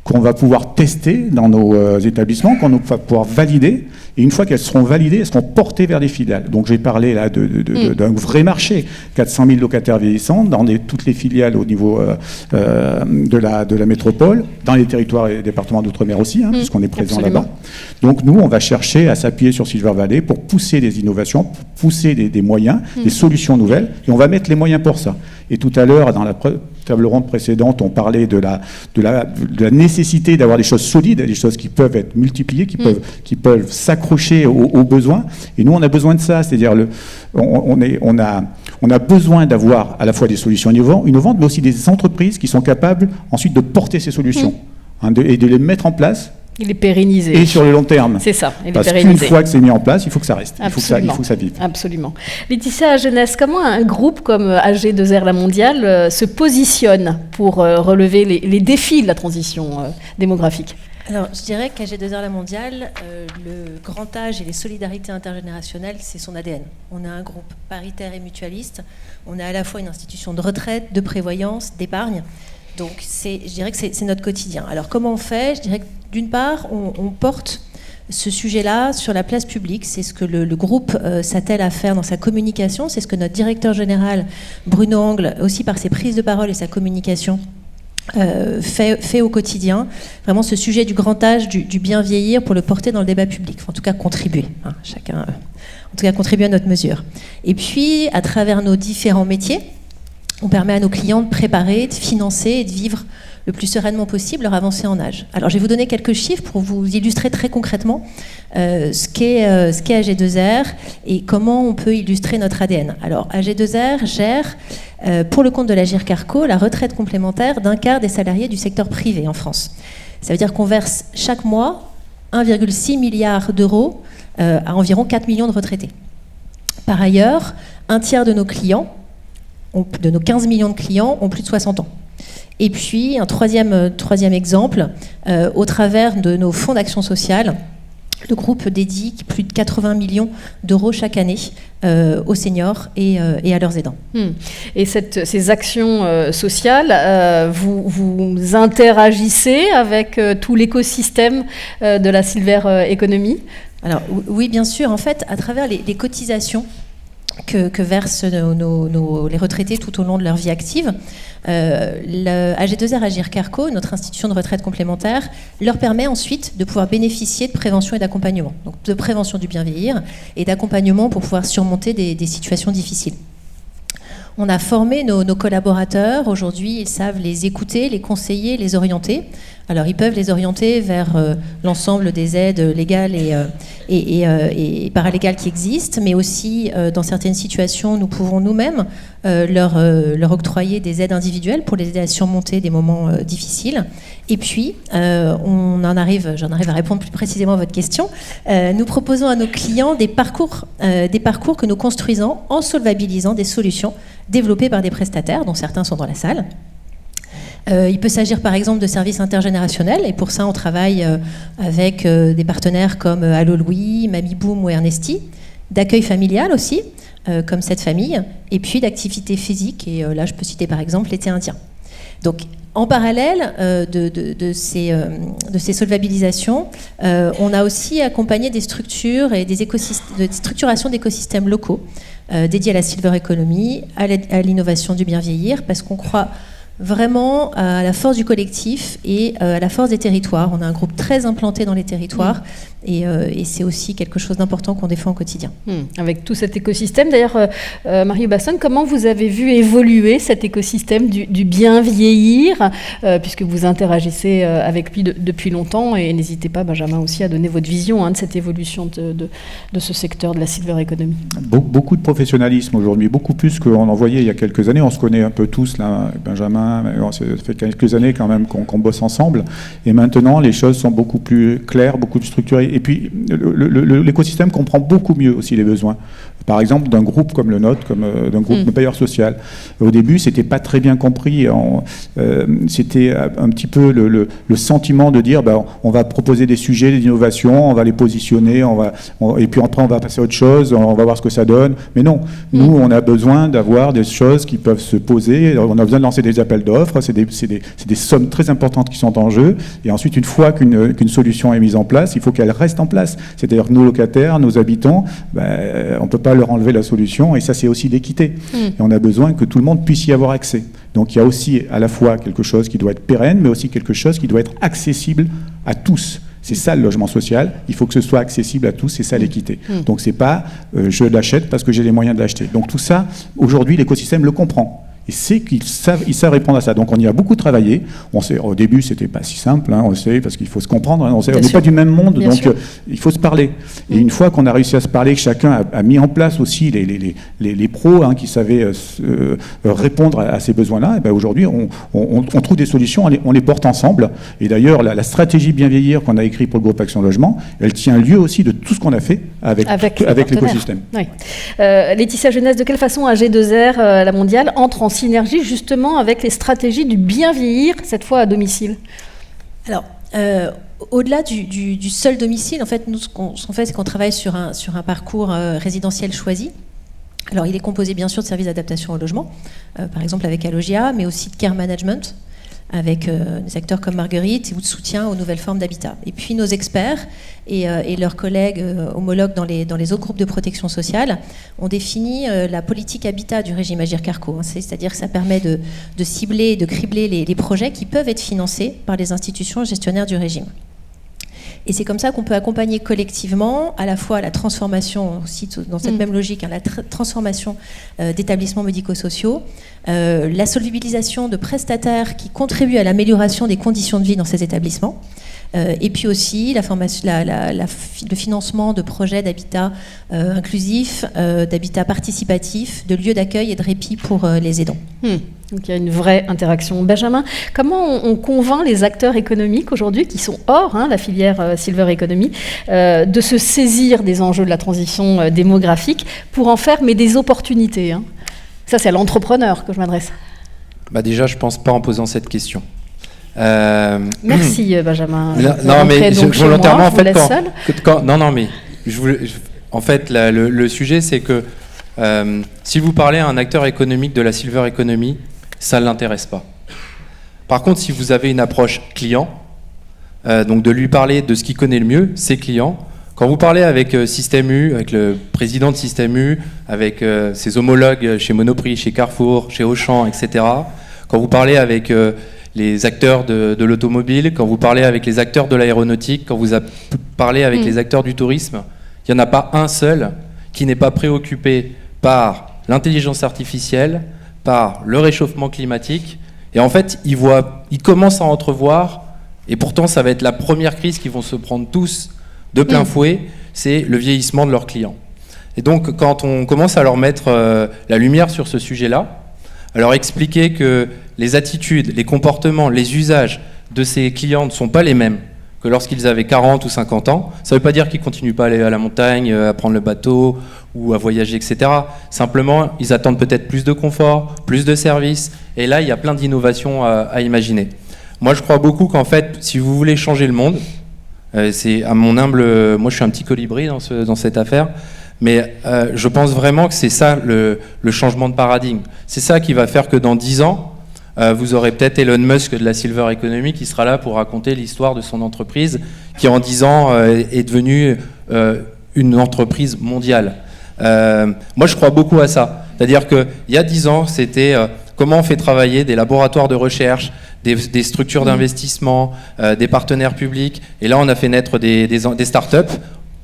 qu'on va pouvoir tester dans nos établissements, qu'on va pouvoir valider, et une fois qu'elles seront validées, elles seront portées vers les filiales. Donc j'ai parlé là d'un vrai marché, 400 000 locataires vieillissants dans toutes les filiales au niveau de la métropole, dans les territoires et départements d'outre-mer aussi, puisqu'on est présent là-bas. Donc nous, on va chercher à s'appuyer sur Silver Valley pour pousser des innovations, pour pousser des moyens, des solutions nouvelles, et on va mettre les moyens pour ça. Et tout à l'heure, dans la table ronde précédente, on parlait de la nécessité d'avoir des choses solides, des choses qui peuvent être multipliées, qui peuvent s'accrocher aux besoins. Et nous, on a besoin de ça, c'est-à-dire on a besoin d'avoir à la fois des solutions innovantes, mais aussi des entreprises qui sont capables ensuite de porter ces solutions et de les mettre en place. Il est pérennisé. Et sur le long terme. C'est ça, il est pérennisé. Parce qu'une fois que c'est mis en place, il faut que ça reste. Il faut que ça vive. Absolument. Laetitia Jeunesse, comment un groupe comme AG2R La Mondiale se positionne pour relever les défis de la transition démographique? Alors, je dirais qu'AG2R La Mondiale, le grand âge et les solidarités intergénérationnelles, c'est son ADN. On a un groupe paritaire et mutualiste. On a à la fois une institution de retraite, de prévoyance, d'épargne. Donc, je dirais que c'est notre quotidien. Alors, comment on fait? Je dirais que d'une part, on porte ce sujet-là sur la place publique. C'est ce que le groupe s'attelle à faire dans sa communication. C'est ce que notre directeur général, Bruno Angle, aussi par ses prises de parole et sa communication, fait au quotidien. Vraiment ce sujet du grand âge, du bien vieillir, pour le porter dans le débat public. Enfin, en tout cas, contribuer. Chacun, en tout cas, contribuer à notre mesure. Et puis, à travers nos différents métiers, on permet à nos clients de préparer, de financer et de vivre le plus sereinement possible leur avancée en âge. Alors, je vais vous donner quelques chiffres pour vous illustrer très concrètement ce qu'est AG2R et comment on peut illustrer notre ADN. Alors, AG2R gère, pour le compte de l'Agirc Arrco, la retraite complémentaire d'un quart des salariés du secteur privé en France. Ça veut dire qu'on verse chaque mois 1,6 milliard d'euros à environ 4 millions de retraités. Par ailleurs, un tiers de nos clients, de nos 15 millions de clients, ont plus de 60 ans. Et puis, un troisième exemple, au travers de nos fonds d'action sociale, le groupe dédie plus de 80 millions d'euros chaque année aux seniors et à leurs aidants. Et ces actions sociales, vous interagissez avec tout l'écosystème de la Silver Economy ? Alors oui, bien sûr. En fait, à travers les cotisations que versent les retraités tout au long de leur vie active, le AG2R Agir Carco, notre institution de retraite complémentaire, leur permet ensuite de pouvoir bénéficier de prévention et d'accompagnement. Donc de prévention du bien vieillir et d'accompagnement pour pouvoir surmonter des situations difficiles. On a formé nos collaborateurs. Aujourd'hui, ils savent les écouter, les conseiller, les orienter. Alors, ils peuvent les orienter vers l'ensemble des aides légales et paralégales qui existent, mais aussi, dans certaines situations, nous pouvons nous-mêmes leur octroyer des aides individuelles pour les aider à surmonter des moments difficiles. Et puis, j'en arrive à répondre plus précisément à votre question. Nous proposons à nos clients des parcours que nous construisons en solvabilisant des solutions développées par des prestataires, dont certains sont dans la salle. Il peut s'agir par exemple de services intergénérationnels, et pour ça on travaille avec des partenaires comme Allo Louis, Mamie Boom ou Ernesti, d'accueil familial aussi, comme cette famille, et puis d'activités physiques, et là je peux citer par exemple l'été indien. Donc en parallèle de ces solvabilisations, on a aussi accompagné des structures et des structurations d'écosystèmes locaux dédiés à la Silver Economy, à l'innovation du bien vieillir, parce qu'on croit vraiment à la force du collectif et à la force des territoires. On a un groupe très implanté dans les territoires et c'est aussi quelque chose d'important qu'on défend au quotidien. Avec tout cet écosystème, d'ailleurs, Marie Basson, comment vous avez vu évoluer cet écosystème du bien vieillir, puisque vous interagissez avec lui depuis longtemps, et n'hésitez pas, Benjamin, aussi à donner votre vision de cette évolution de ce secteur de la Silver Economy. Beaucoup de professionnalisme aujourd'hui, beaucoup plus qu'on en voyait il y a quelques années. On se connaît un peu tous, là, Benjamin, ça fait quelques années quand même qu'on bosse ensemble, et maintenant les choses sont beaucoup plus claires, beaucoup plus structurées, et puis l'écosystème comprend beaucoup mieux aussi les besoins. Par exemple, d'un groupe comme le nôtre, comme d'un groupe de bailleur social. Au début, c'était pas très bien compris. C'était un petit peu le sentiment de dire, on va proposer des sujets, des innovations, on va les positionner, et puis après on va passer à autre chose, on va voir ce que ça donne. Mais non, nous, on a besoin d'avoir des choses qui peuvent se poser. On a besoin de lancer des appels d'offres. C'est des sommes très importantes qui sont en jeu. Et ensuite, une fois qu'une solution est mise en place, il faut qu'elle reste en place. C'est-à-dire que nos locataires, nos habitants, on peut pas leur enlever la solution, et ça c'est aussi l'équité. Et on a besoin que tout le monde puisse y avoir accès. Donc il y a aussi à la fois quelque chose qui doit être pérenne, mais aussi quelque chose qui doit être accessible à tous. C'est ça le logement social, il faut que ce soit accessible à tous, c'est ça l'équité. Donc c'est pas je l'achète parce que j'ai les moyens de l'acheter. Donc tout ça, aujourd'hui l'écosystème le comprend. Et c'est qu'ils savent répondre à ça. Donc on y a beaucoup travaillé. On sait, au début, c'était pas si simple, on sait, parce qu'il faut se comprendre. On n'est pas du même monde, donc il faut se parler. Et une fois qu'on a réussi à se parler, que chacun a mis en place aussi les pros qui savaient répondre à ces besoins-là, et aujourd'hui, on trouve des solutions, on les porte ensemble. Et d'ailleurs, la stratégie bien vieillir qu'on a écrite pour le groupe Action Logement, elle tient lieu aussi de tout ce qu'on a fait avec l'écosystème. Oui. Laetitia Jeunesse, de quelle façon AG2R, la mondiale, entre en synergie justement avec les stratégies du bien vieillir, cette fois à domicile? Alors, au-delà du seul domicile, en fait, nous, ce qu'on fait, c'est qu'on travaille sur un parcours résidentiel choisi. Alors, il est composé bien sûr de services d'adaptation au logement, par exemple avec Alogia, mais aussi de care management, avec des acteurs comme Marguerite, ou de soutien aux nouvelles formes d'habitat. Et puis nos experts et leurs collègues homologues dans les autres groupes de protection sociale ont défini la politique habitat du régime Agir Carco. C'est-à-dire que ça permet de cibler, de cribler les projets qui peuvent être financés par les institutions gestionnaires du régime. Et c'est comme ça qu'on peut accompagner collectivement à la fois la transformation, aussi dans cette même logique, la transformation d'établissements médico-sociaux, la solvabilisation de prestataires qui contribuent à l'amélioration des conditions de vie dans ces établissements, et puis aussi le financement de projets d'habitat inclusif, d'habitat participatif, de lieux d'accueil et de répit pour les aidants. Donc il y a une vraie interaction. Benjamin, comment on convainc les acteurs économiques aujourd'hui, qui sont hors la filière Silver Economy, de se saisir des enjeux de la transition démographique pour en faire des opportunités? Ça, c'est à l'entrepreneur que je m'adresse. Déjà, je pense pas en posant cette question. Merci Benjamin. Non, mais volontairement, en fait, en fait, le sujet, c'est que si vous parlez à un acteur économique de la silver economy, ça ne l'intéresse pas. Par contre, si vous avez une approche client, donc de lui parler de ce qu'il connaît le mieux, ses clients, quand vous parlez avec Système U, avec le président de Système U, avec ses homologues chez Monoprix, chez Carrefour, chez Auchan, etc., quand vous parlez avec les acteurs de l'automobile, quand vous parlez avec les acteurs de l'aéronautique, quand vous parlez avec les acteurs du tourisme, il n'y en a pas un seul qui n'est pas préoccupé par l'intelligence artificielle, par le réchauffement climatique. Et en fait, ils commencent à entrevoir, et pourtant ça va être la première crise qu'ils vont se prendre tous de plein fouet, c'est le vieillissement de leurs clients. Et donc, quand on commence à leur mettre la lumière sur ce sujet-là, à leur expliquer que les attitudes, les comportements, les usages de ces clients ne sont pas les mêmes que lorsqu'ils avaient 40 ou 50 ans, ça ne veut pas dire qu'ils ne continuent pas à aller à la montagne, à prendre le bateau ou à voyager, etc. Simplement, ils attendent peut-être plus de confort, plus de services, et là, il y a plein d'innovations à imaginer. Moi, je crois beaucoup qu'en fait, si vous voulez changer le monde, c'est à mon humble... Moi, je suis un petit colibri dans cette affaire, mais je pense vraiment que c'est ça le changement de paradigme. C'est ça qui va faire que dans 10 ans, vous aurez peut-être Elon Musk de la silver economy qui sera là pour raconter l'histoire de son entreprise qui, en 10 ans, est devenue une entreprise mondiale. Moi, je crois beaucoup à ça. C'est-à-dire qu'il y a 10 ans, c'était comment on fait travailler des laboratoires de recherche, des structures d'investissement, des partenaires publics. Et là, on a fait naître des startups.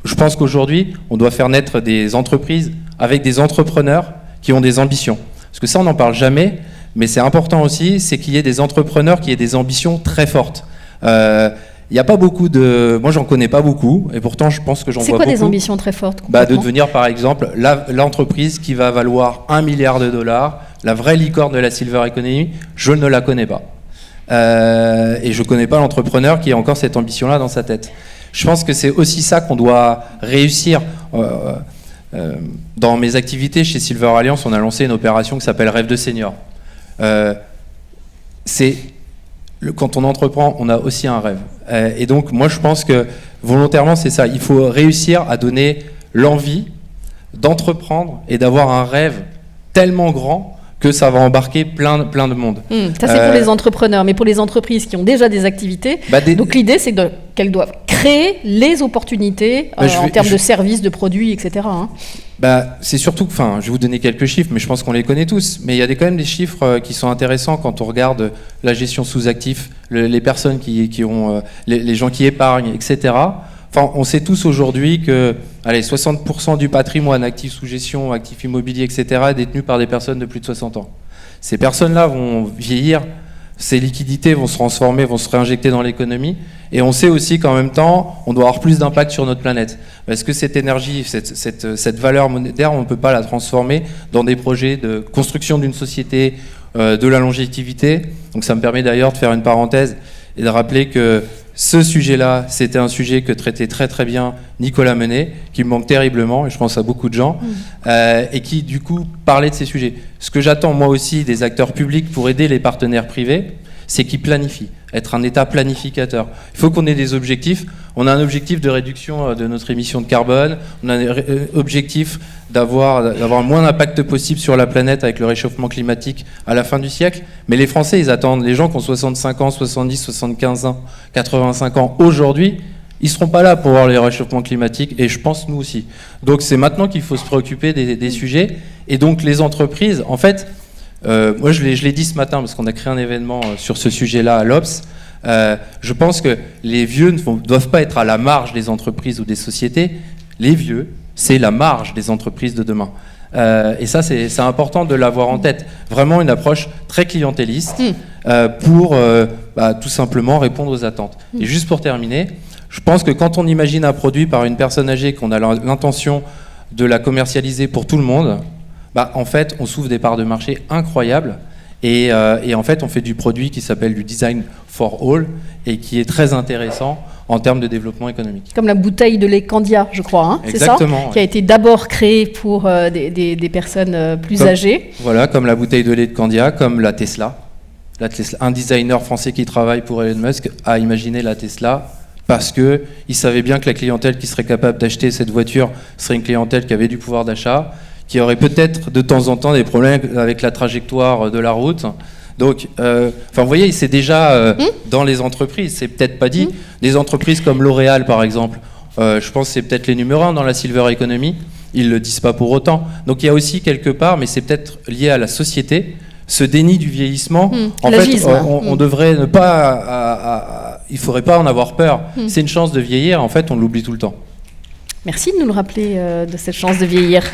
Je pense qu'aujourd'hui, on doit faire naître des entreprises avec des entrepreneurs qui ont des ambitions. Parce que ça, on n'en parle jamais, mais c'est important aussi, c'est qu'il y ait des entrepreneurs qui aient des ambitions très fortes. Il n'y a pas beaucoup de... Moi, j'en connais pas beaucoup, et pourtant, je pense que j'en vois beaucoup. C'est quoi des ambitions très fortes de devenir, par exemple, l'entreprise qui va valoir $1 milliard, la vraie licorne de la silver economy, je ne la connais pas. Et je ne connais pas l'entrepreneur qui a encore cette ambition-là dans sa tête. Je pense que c'est aussi ça qu'on doit réussir. Dans mes activités chez Silver Alliance, on a lancé une opération qui s'appelle Rêve de Senior. Quand on entreprend, on a aussi un rêve. Et donc, moi, je pense que volontairement, c'est ça. Il faut réussir à donner l'envie d'entreprendre et d'avoir un rêve tellement grand que ça va embarquer plein de monde. Ça, c'est pour les entrepreneurs, mais pour les entreprises qui ont déjà des activités, donc l'idée, c'est qu'elles doivent créer les opportunités en termes de services, de produits, etc. C'est surtout que, je vais vous donner quelques chiffres, mais je pense qu'on les connaît tous, mais il y a quand même des chiffres qui sont intéressants quand on regarde la gestion sous actifs, les personnes qui ont, les gens qui épargnent, etc. On sait tous aujourd'hui que 60% du patrimoine actif sous gestion, actif immobilier, etc. est détenu par des personnes de plus de 60 ans. Ces personnes-là vont vieillir, ces liquidités vont se transformer, vont se réinjecter dans l'économie, et on sait aussi qu'en même temps, on doit avoir plus d'impact sur notre planète. Parce que cette énergie, cette valeur monétaire, on ne peut pas la transformer dans des projets de construction d'une société, de la longévité. Donc ça me permet d'ailleurs de faire une parenthèse et de rappeler que ce sujet-là, c'était un sujet que traitait très très bien Nicolas Menet, qui me manque terriblement, et je pense à beaucoup de gens, et qui du coup parlait de ces sujets. Ce que j'attends moi aussi des acteurs publics pour aider les partenaires privés, c'est qu'ils planifient, être un État planificateur. Il faut qu'on ait des objectifs. On a un objectif de réduction de notre émission de carbone, on a un objectif d'avoir le moins d'impact possible sur la planète avec le réchauffement climatique à la fin du siècle. Mais les Français, ils attendent, les gens qui ont 65 ans, 70, 75 ans, 85 ans aujourd'hui, ils ne seront pas là pour voir les réchauffements climatiques, et je pense nous aussi. Donc c'est maintenant qu'il faut se préoccuper des sujets. Et donc les entreprises, en fait, moi je l'ai dit ce matin, parce qu'on a créé un événement sur ce sujet-là à l'Obs, je pense que les vieux ne doivent pas être à la marge des entreprises ou des sociétés. Les vieux, c'est la marge des entreprises de demain. Et ça, c'est important de l'avoir en tête. Vraiment une approche très clientéliste pour tout simplement répondre aux attentes. Et juste pour terminer, je pense que quand on imagine un produit par une personne âgée, qu'on a l'intention de la commercialiser pour tout le monde, en fait, on s'ouvre des parts de marché incroyables. Et en fait, on fait du produit qui s'appelle du design for all et qui est très intéressant en termes de développement économique. Comme la bouteille de lait Candia, je crois, c'est ça ? Qui a été d'abord créée pour des personnes plus âgées. Voilà, comme la bouteille de lait de Candia, comme la Tesla. un designer français qui travaille pour Elon Musk a imaginé la Tesla parce qu'il savait bien que la clientèle qui serait capable d'acheter cette voiture serait une clientèle qui avait du pouvoir d'achat, qui aurait peut-être de temps en temps des problèmes avec la trajectoire de la route. Donc, vous voyez, c'est déjà dans les entreprises, c'est peut-être pas dit. Des entreprises comme L'Oréal, par exemple, je pense que c'est peut-être les numéros 1 dans la silver economy, ils le disent pas pour autant. Donc il y a aussi quelque part, mais c'est peut-être lié à la société, ce déni du vieillissement. En fait, on devrait ne pas, il faudrait pas en avoir peur. C'est une chance de vieillir, en fait, on l'oublie tout le temps. Merci de nous le rappeler, de cette chance de vieillir.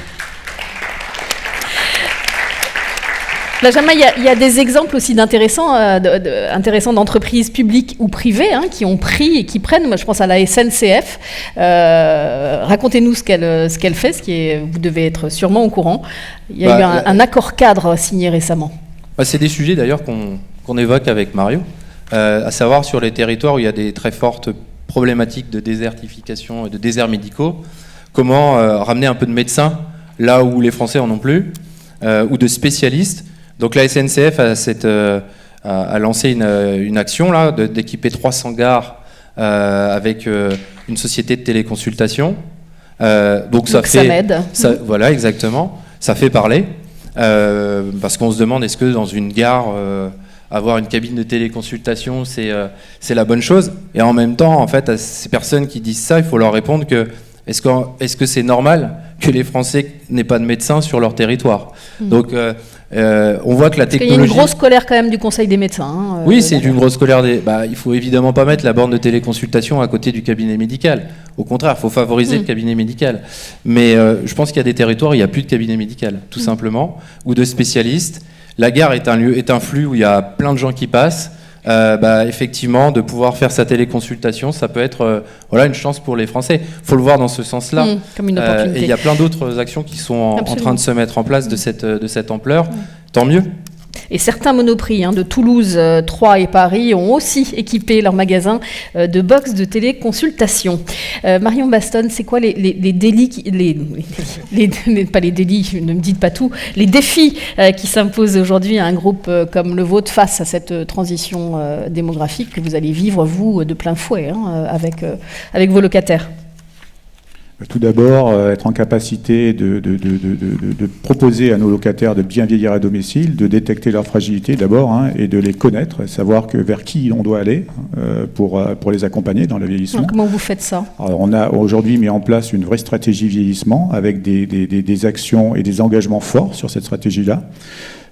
Benjamin, il y a des exemples aussi intéressants d'entreprises publiques ou privées qui ont pris et qui prennent. Moi, je pense à la SNCF. Racontez-nous ce qu'elle fait, vous devez être sûrement au courant. Il y a eu un accord cadre signé récemment. C'est des sujets d'ailleurs qu'on évoque avec Mario, à savoir sur les territoires où il y a des très fortes problématiques de désertification et de déserts médicaux, comment ramener un peu de médecins là où les Français en ont plus, ou de spécialistes. Donc la SNCF a lancé une action là, d'équiper 300 gares avec une société de téléconsultation. Donc ça m'aide. Voilà, exactement. Ça fait parler. Parce qu'on se demande, est-ce que dans une gare, avoir une cabine de téléconsultation, c'est la bonne chose? Et en même temps, en fait, à ces personnes qui disent ça, il faut leur répondre que est-ce que c'est normal que les Français n'aient pas de médecins sur leur territoire? Donc, on voit que la technologie... Il y a une grosse colère quand même du Conseil des médecins. Oui, c'est une grosse colère. Il faut évidemment pas mettre la borne de téléconsultation à côté du cabinet médical. Au contraire, il faut favoriser le cabinet médical. Mais je pense qu'il y a des territoires où il n'y a plus de cabinet médical, tout simplement, ou de spécialistes. La gare est un flux où il y a plein de gens qui passent. Effectivement, de pouvoir faire sa téléconsultation, ça peut être une chance pour les Français. Il faut le voir dans ce sens-là. Comme une opportunité. Et il y a plein d'autres actions qui sont en train de se mettre en place de cette ampleur. Tant mieux. Et certains monoprix de Toulouse, Troyes et Paris ont aussi équipé leurs magasins de box de téléconsultation. Marion Baston, c'est quoi les délits, pas les délits, ne me dites pas tout, les défis qui s'imposent aujourd'hui à un groupe comme le vôtre face à cette transition démographique que vous allez vivre, vous, de plein fouet, avec vos locataires? Tout d'abord, être en capacité de proposer à nos locataires de bien vieillir à domicile, de détecter leurs fragilités d'abord, et de les connaître, savoir vers qui on doit aller pour les accompagner dans le vieillissement. Comment vous faites ça? Alors, on a aujourd'hui mis en place une vraie stratégie vieillissement avec des actions et des engagements forts sur cette stratégie-là.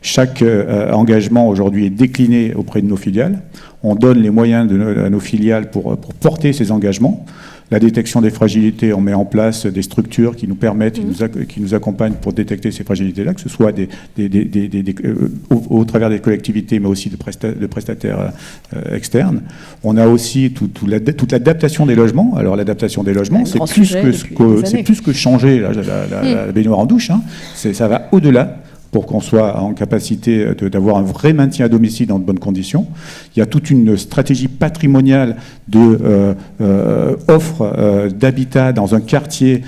Chaque engagement aujourd'hui est décliné auprès de nos filiales. On donne les moyens à nos filiales pour porter ces engagements. La détection des fragilités, on met en place des structures qui nous permettent, qui nous accompagnent pour détecter ces fragilités-là, que ce soit au travers des collectivités, mais aussi de prestataires externes. On a aussi toute l'adaptation des logements. Alors l'adaptation des logements, c'est plus que changer la baignoire en douche. Ça va au-delà, pour qu'on soit en capacité d'avoir un vrai maintien à domicile dans de bonnes conditions. Il y a toute une stratégie patrimoniale d'offre d'habitat dans un quartier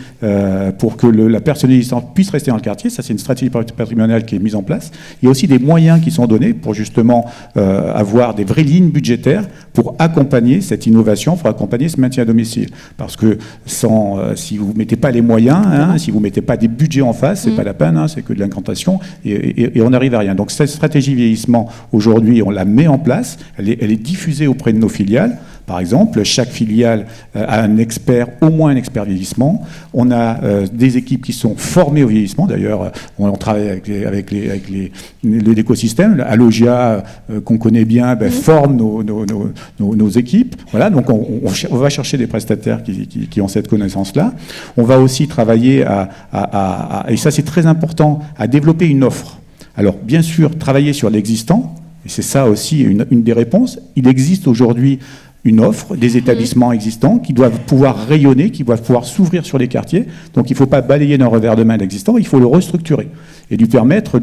pour que la personne existante puisse rester dans le quartier. Ça, c'est une stratégie patrimoniale qui est mise en place. Il y a aussi des moyens qui sont donnés pour justement avoir des vraies lignes budgétaires pour accompagner cette innovation, pour accompagner ce maintien à domicile. Parce que si vous ne mettez pas les moyens, si vous ne mettez pas des budgets en face, c'est pas la peine, c'est que de l'incantation. Et on n'arrive à rien. Donc cette stratégie vieillissement, aujourd'hui, on la met en place, elle est diffusée auprès de nos filiales. Par exemple, chaque filiale a un expert, au moins un expert vieillissement. On a des équipes qui sont formées au vieillissement. D'ailleurs, on travaille avec l'écosystème. Alogia, qu'on connaît bien, forme nos équipes. Voilà, donc on va chercher des prestataires qui ont cette connaissance-là. On va aussi travailler et ça c'est très important, à développer une offre. Alors, bien sûr, travailler sur l'existant, et c'est ça aussi une des réponses. Il existe aujourd'hui une offre des établissements existants qui doivent pouvoir rayonner, qui doivent pouvoir s'ouvrir sur les quartiers. Donc il ne faut pas balayer d'un revers de main l'existant, il faut le restructurer. et lui permettre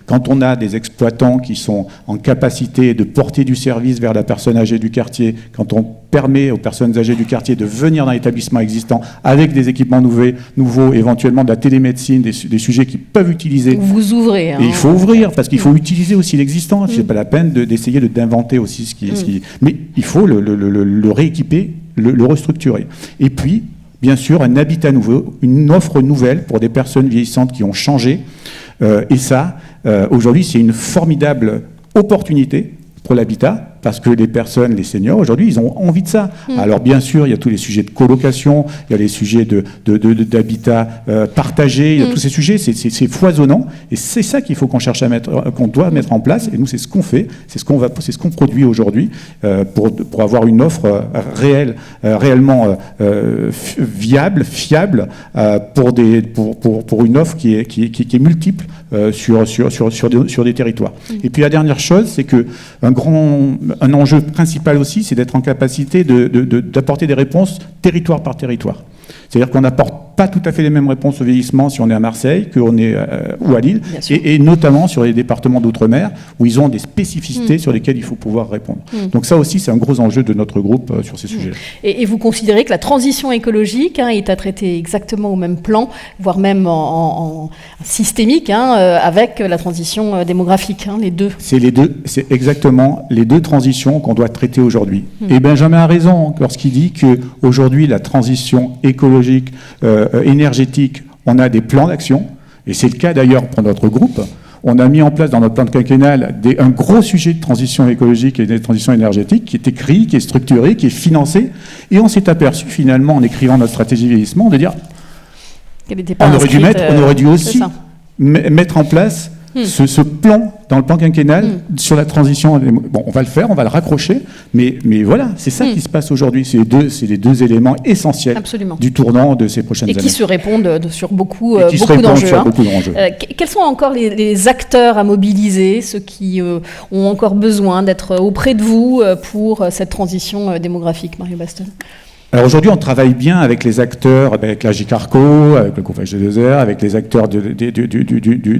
quand on a des exploitants qui sont en capacité de porter du service vers la personne âgée du quartier, quand on permet aux personnes âgées du quartier de venir dans l'établissement existant avec des équipements nouveaux, éventuellement de la télémédecine, des sujets qu'ils peuvent utiliser. Vous ouvrez. Hein. Et il faut ouvrir, parce qu'il faut utiliser aussi l'existant. C'est pas la peine d'essayer d'inventer aussi ce qui... Mais il faut le rééquiper, le restructurer. Et puis, bien sûr, un habitat nouveau, une offre nouvelle pour des personnes vieillissantes qui ont changé. Et ça, aujourd'hui, c'est une formidable opportunité pour l'habitat, parce que les personnes, les seniors, aujourd'hui, ils ont envie de ça. Alors, bien sûr, il y a tous les sujets de colocation, il y a les sujets d'habitat partagé, il y a tous ces sujets, c'est foisonnant, et c'est ça qu'il faut qu'on cherche qu'on doit mettre en place, et nous, c'est ce qu'on fait, c'est ce qu'on produit aujourd'hui, pour avoir une offre réellement viable, fiable, pour une offre qui est multiple sur des territoires. Et puis, la dernière chose, c'est que un enjeu principal aussi, c'est d'être en capacité d'apporter des réponses territoire par territoire. C'est-à-dire qu'on n'apporte pas tout à fait les mêmes réponses au vieillissement si on est à Marseille qu'on est ou à Lille, et notamment sur les départements d'outre-mer où ils ont des spécificités sur lesquelles il faut pouvoir répondre. Donc ça aussi, c'est un gros enjeu de notre groupe sur ces sujets-là. Et vous considérez que la transition écologique est à traiter exactement au même plan, voire même en systémique, avec la transition démographique, les deux. C'est exactement les deux transitions qu'on doit traiter aujourd'hui. Et Benjamin a raison lorsqu'il dit qu'aujourd'hui, la transition écologique, énergétique, on a des plans d'action, et c'est le cas d'ailleurs pour notre groupe. On a mis en place dans notre plan de quinquennal un gros sujet de transition écologique et de transition énergétique qui est écrit, qui est structuré, qui est financé, et on s'est aperçu finalement en écrivant notre stratégie vieillissement de dire on aurait dû aussi mettre en place ce plan dans le plan quinquennal sur la transition. Bon, on va le faire, on va le raccrocher, mais voilà, c'est ça qui se passe aujourd'hui. C'est les deux éléments essentiels du tournant de ces prochaines années. Et qui se répondent sur beaucoup d'enjeux. Quels sont encore les acteurs à mobiliser, ceux qui ont encore besoin d'être auprès de vous pour cette transition démographique, Mario Baston? Alors aujourd'hui, on travaille bien avec les acteurs, avec la GICARCO, avec le Conférence des Déserts, avec les acteurs de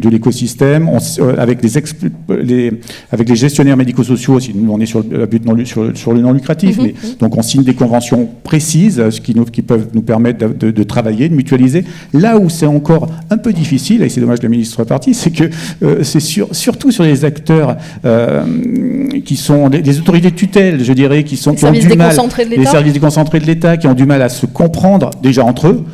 l'écosystème, avec les gestionnaires médico-sociaux aussi. Nous, on est sur le non lucratif, mais donc on signe des conventions précises, qui peuvent nous permettre de travailler, de mutualiser. Là où c'est encore un peu difficile, et c'est dommage que le ministre soit parti, c'est que c'est surtout sur les acteurs qui sont des autorités de tutelle, je dirais, qui ont du mal, les services déconcentrés de l'État, qui ont du mal à se comprendre déjà entre eux.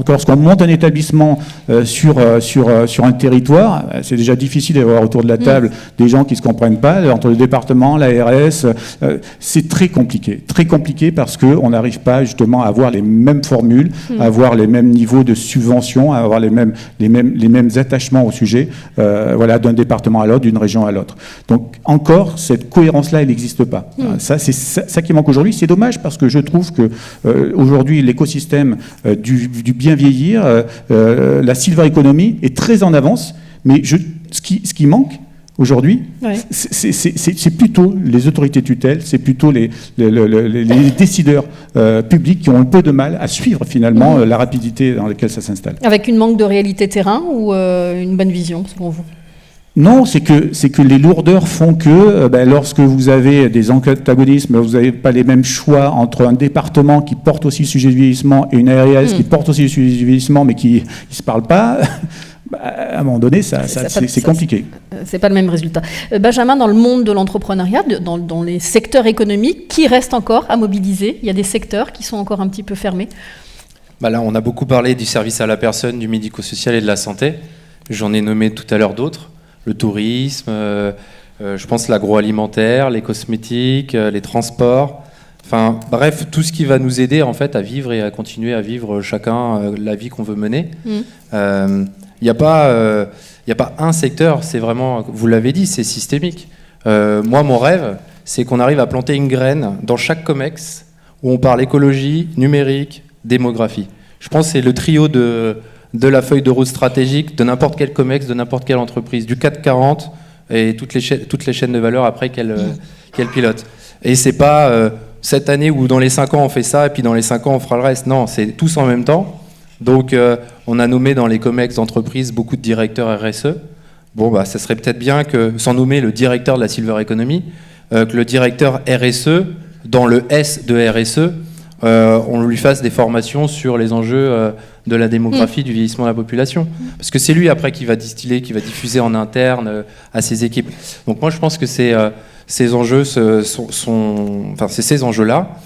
Lorsqu'on monte un établissement sur un territoire, c'est déjà difficile d'avoir autour de la table des gens qui ne se comprennent pas, entre le département, l'ARS, c'est très compliqué parce qu'on n'arrive pas justement à avoir les mêmes formules, à avoir les mêmes niveaux de subvention, à avoir les mêmes attachements au sujet, d'un département à l'autre, d'une région à l'autre. Donc encore, cette cohérence-là, elle n'existe pas. Ça, c'est ça qui manque aujourd'hui. C'est dommage parce que je trouve que aujourd'hui, l'écosystème du bien vieillir, la silver economy est très en avance, mais ce qui manque aujourd'hui, c'est plutôt les autorités tutelles, c'est plutôt les décideurs publics qui ont un peu de mal à suivre finalement la rapidité dans laquelle ça s'installe. Avec une manque de réalité terrain ou une bonne vision, selon vous? Non, c'est que les lourdeurs font que lorsque vous avez des antagonismes, vous n'avez pas les mêmes choix entre un département qui porte aussi le sujet du vieillissement et une ARS qui porte aussi le sujet du vieillissement mais qui ne se parlent pas. À un moment donné, c'est compliqué. C'est pas le même résultat. Benjamin, dans le monde de l'entrepreneuriat, dans les secteurs économiques, qui reste encore à mobiliser? Il y a des secteurs qui sont encore un petit peu fermés. Là, on a beaucoup parlé du service à la personne, du médico-social et de la santé. J'en ai nommé tout à l'heure d'autres. Le tourisme, je pense l'agroalimentaire, les cosmétiques, les transports. Enfin, bref, tout ce qui va nous aider en fait à vivre et à continuer à vivre chacun la vie qu'on veut mener. Il n'y a pas un secteur, c'est vraiment, vous l'avez dit, c'est systémique. Moi, mon rêve, c'est qu'on arrive à planter une graine dans chaque COMEX où on parle écologie, numérique, démographie. Je pense que c'est le trio de la feuille de route stratégique de n'importe quel COMEX, de n'importe quelle entreprise, du CAC 40 et toutes les chaînes de valeur après qu'elle pilote. Et c'est pas cette année ou dans les 5 ans on fait ça et puis dans les 5 ans on fera le reste. Non, c'est tous en même temps. Donc, on a nommé dans les COMEX d'entreprise beaucoup de directeurs RSE. Bon, bah, ça serait peut-être bien que, sans nommer le directeur de la Silver Economy, que le directeur RSE, dans le S de RSE, on lui fasse des formations sur les enjeux de la démographie, du vieillissement de la population. Parce que c'est lui, après, qui va distiller, qui va diffuser en interne à ses équipes. Donc moi, je pense que ces enjeux enfin, c'est ces enjeux-là.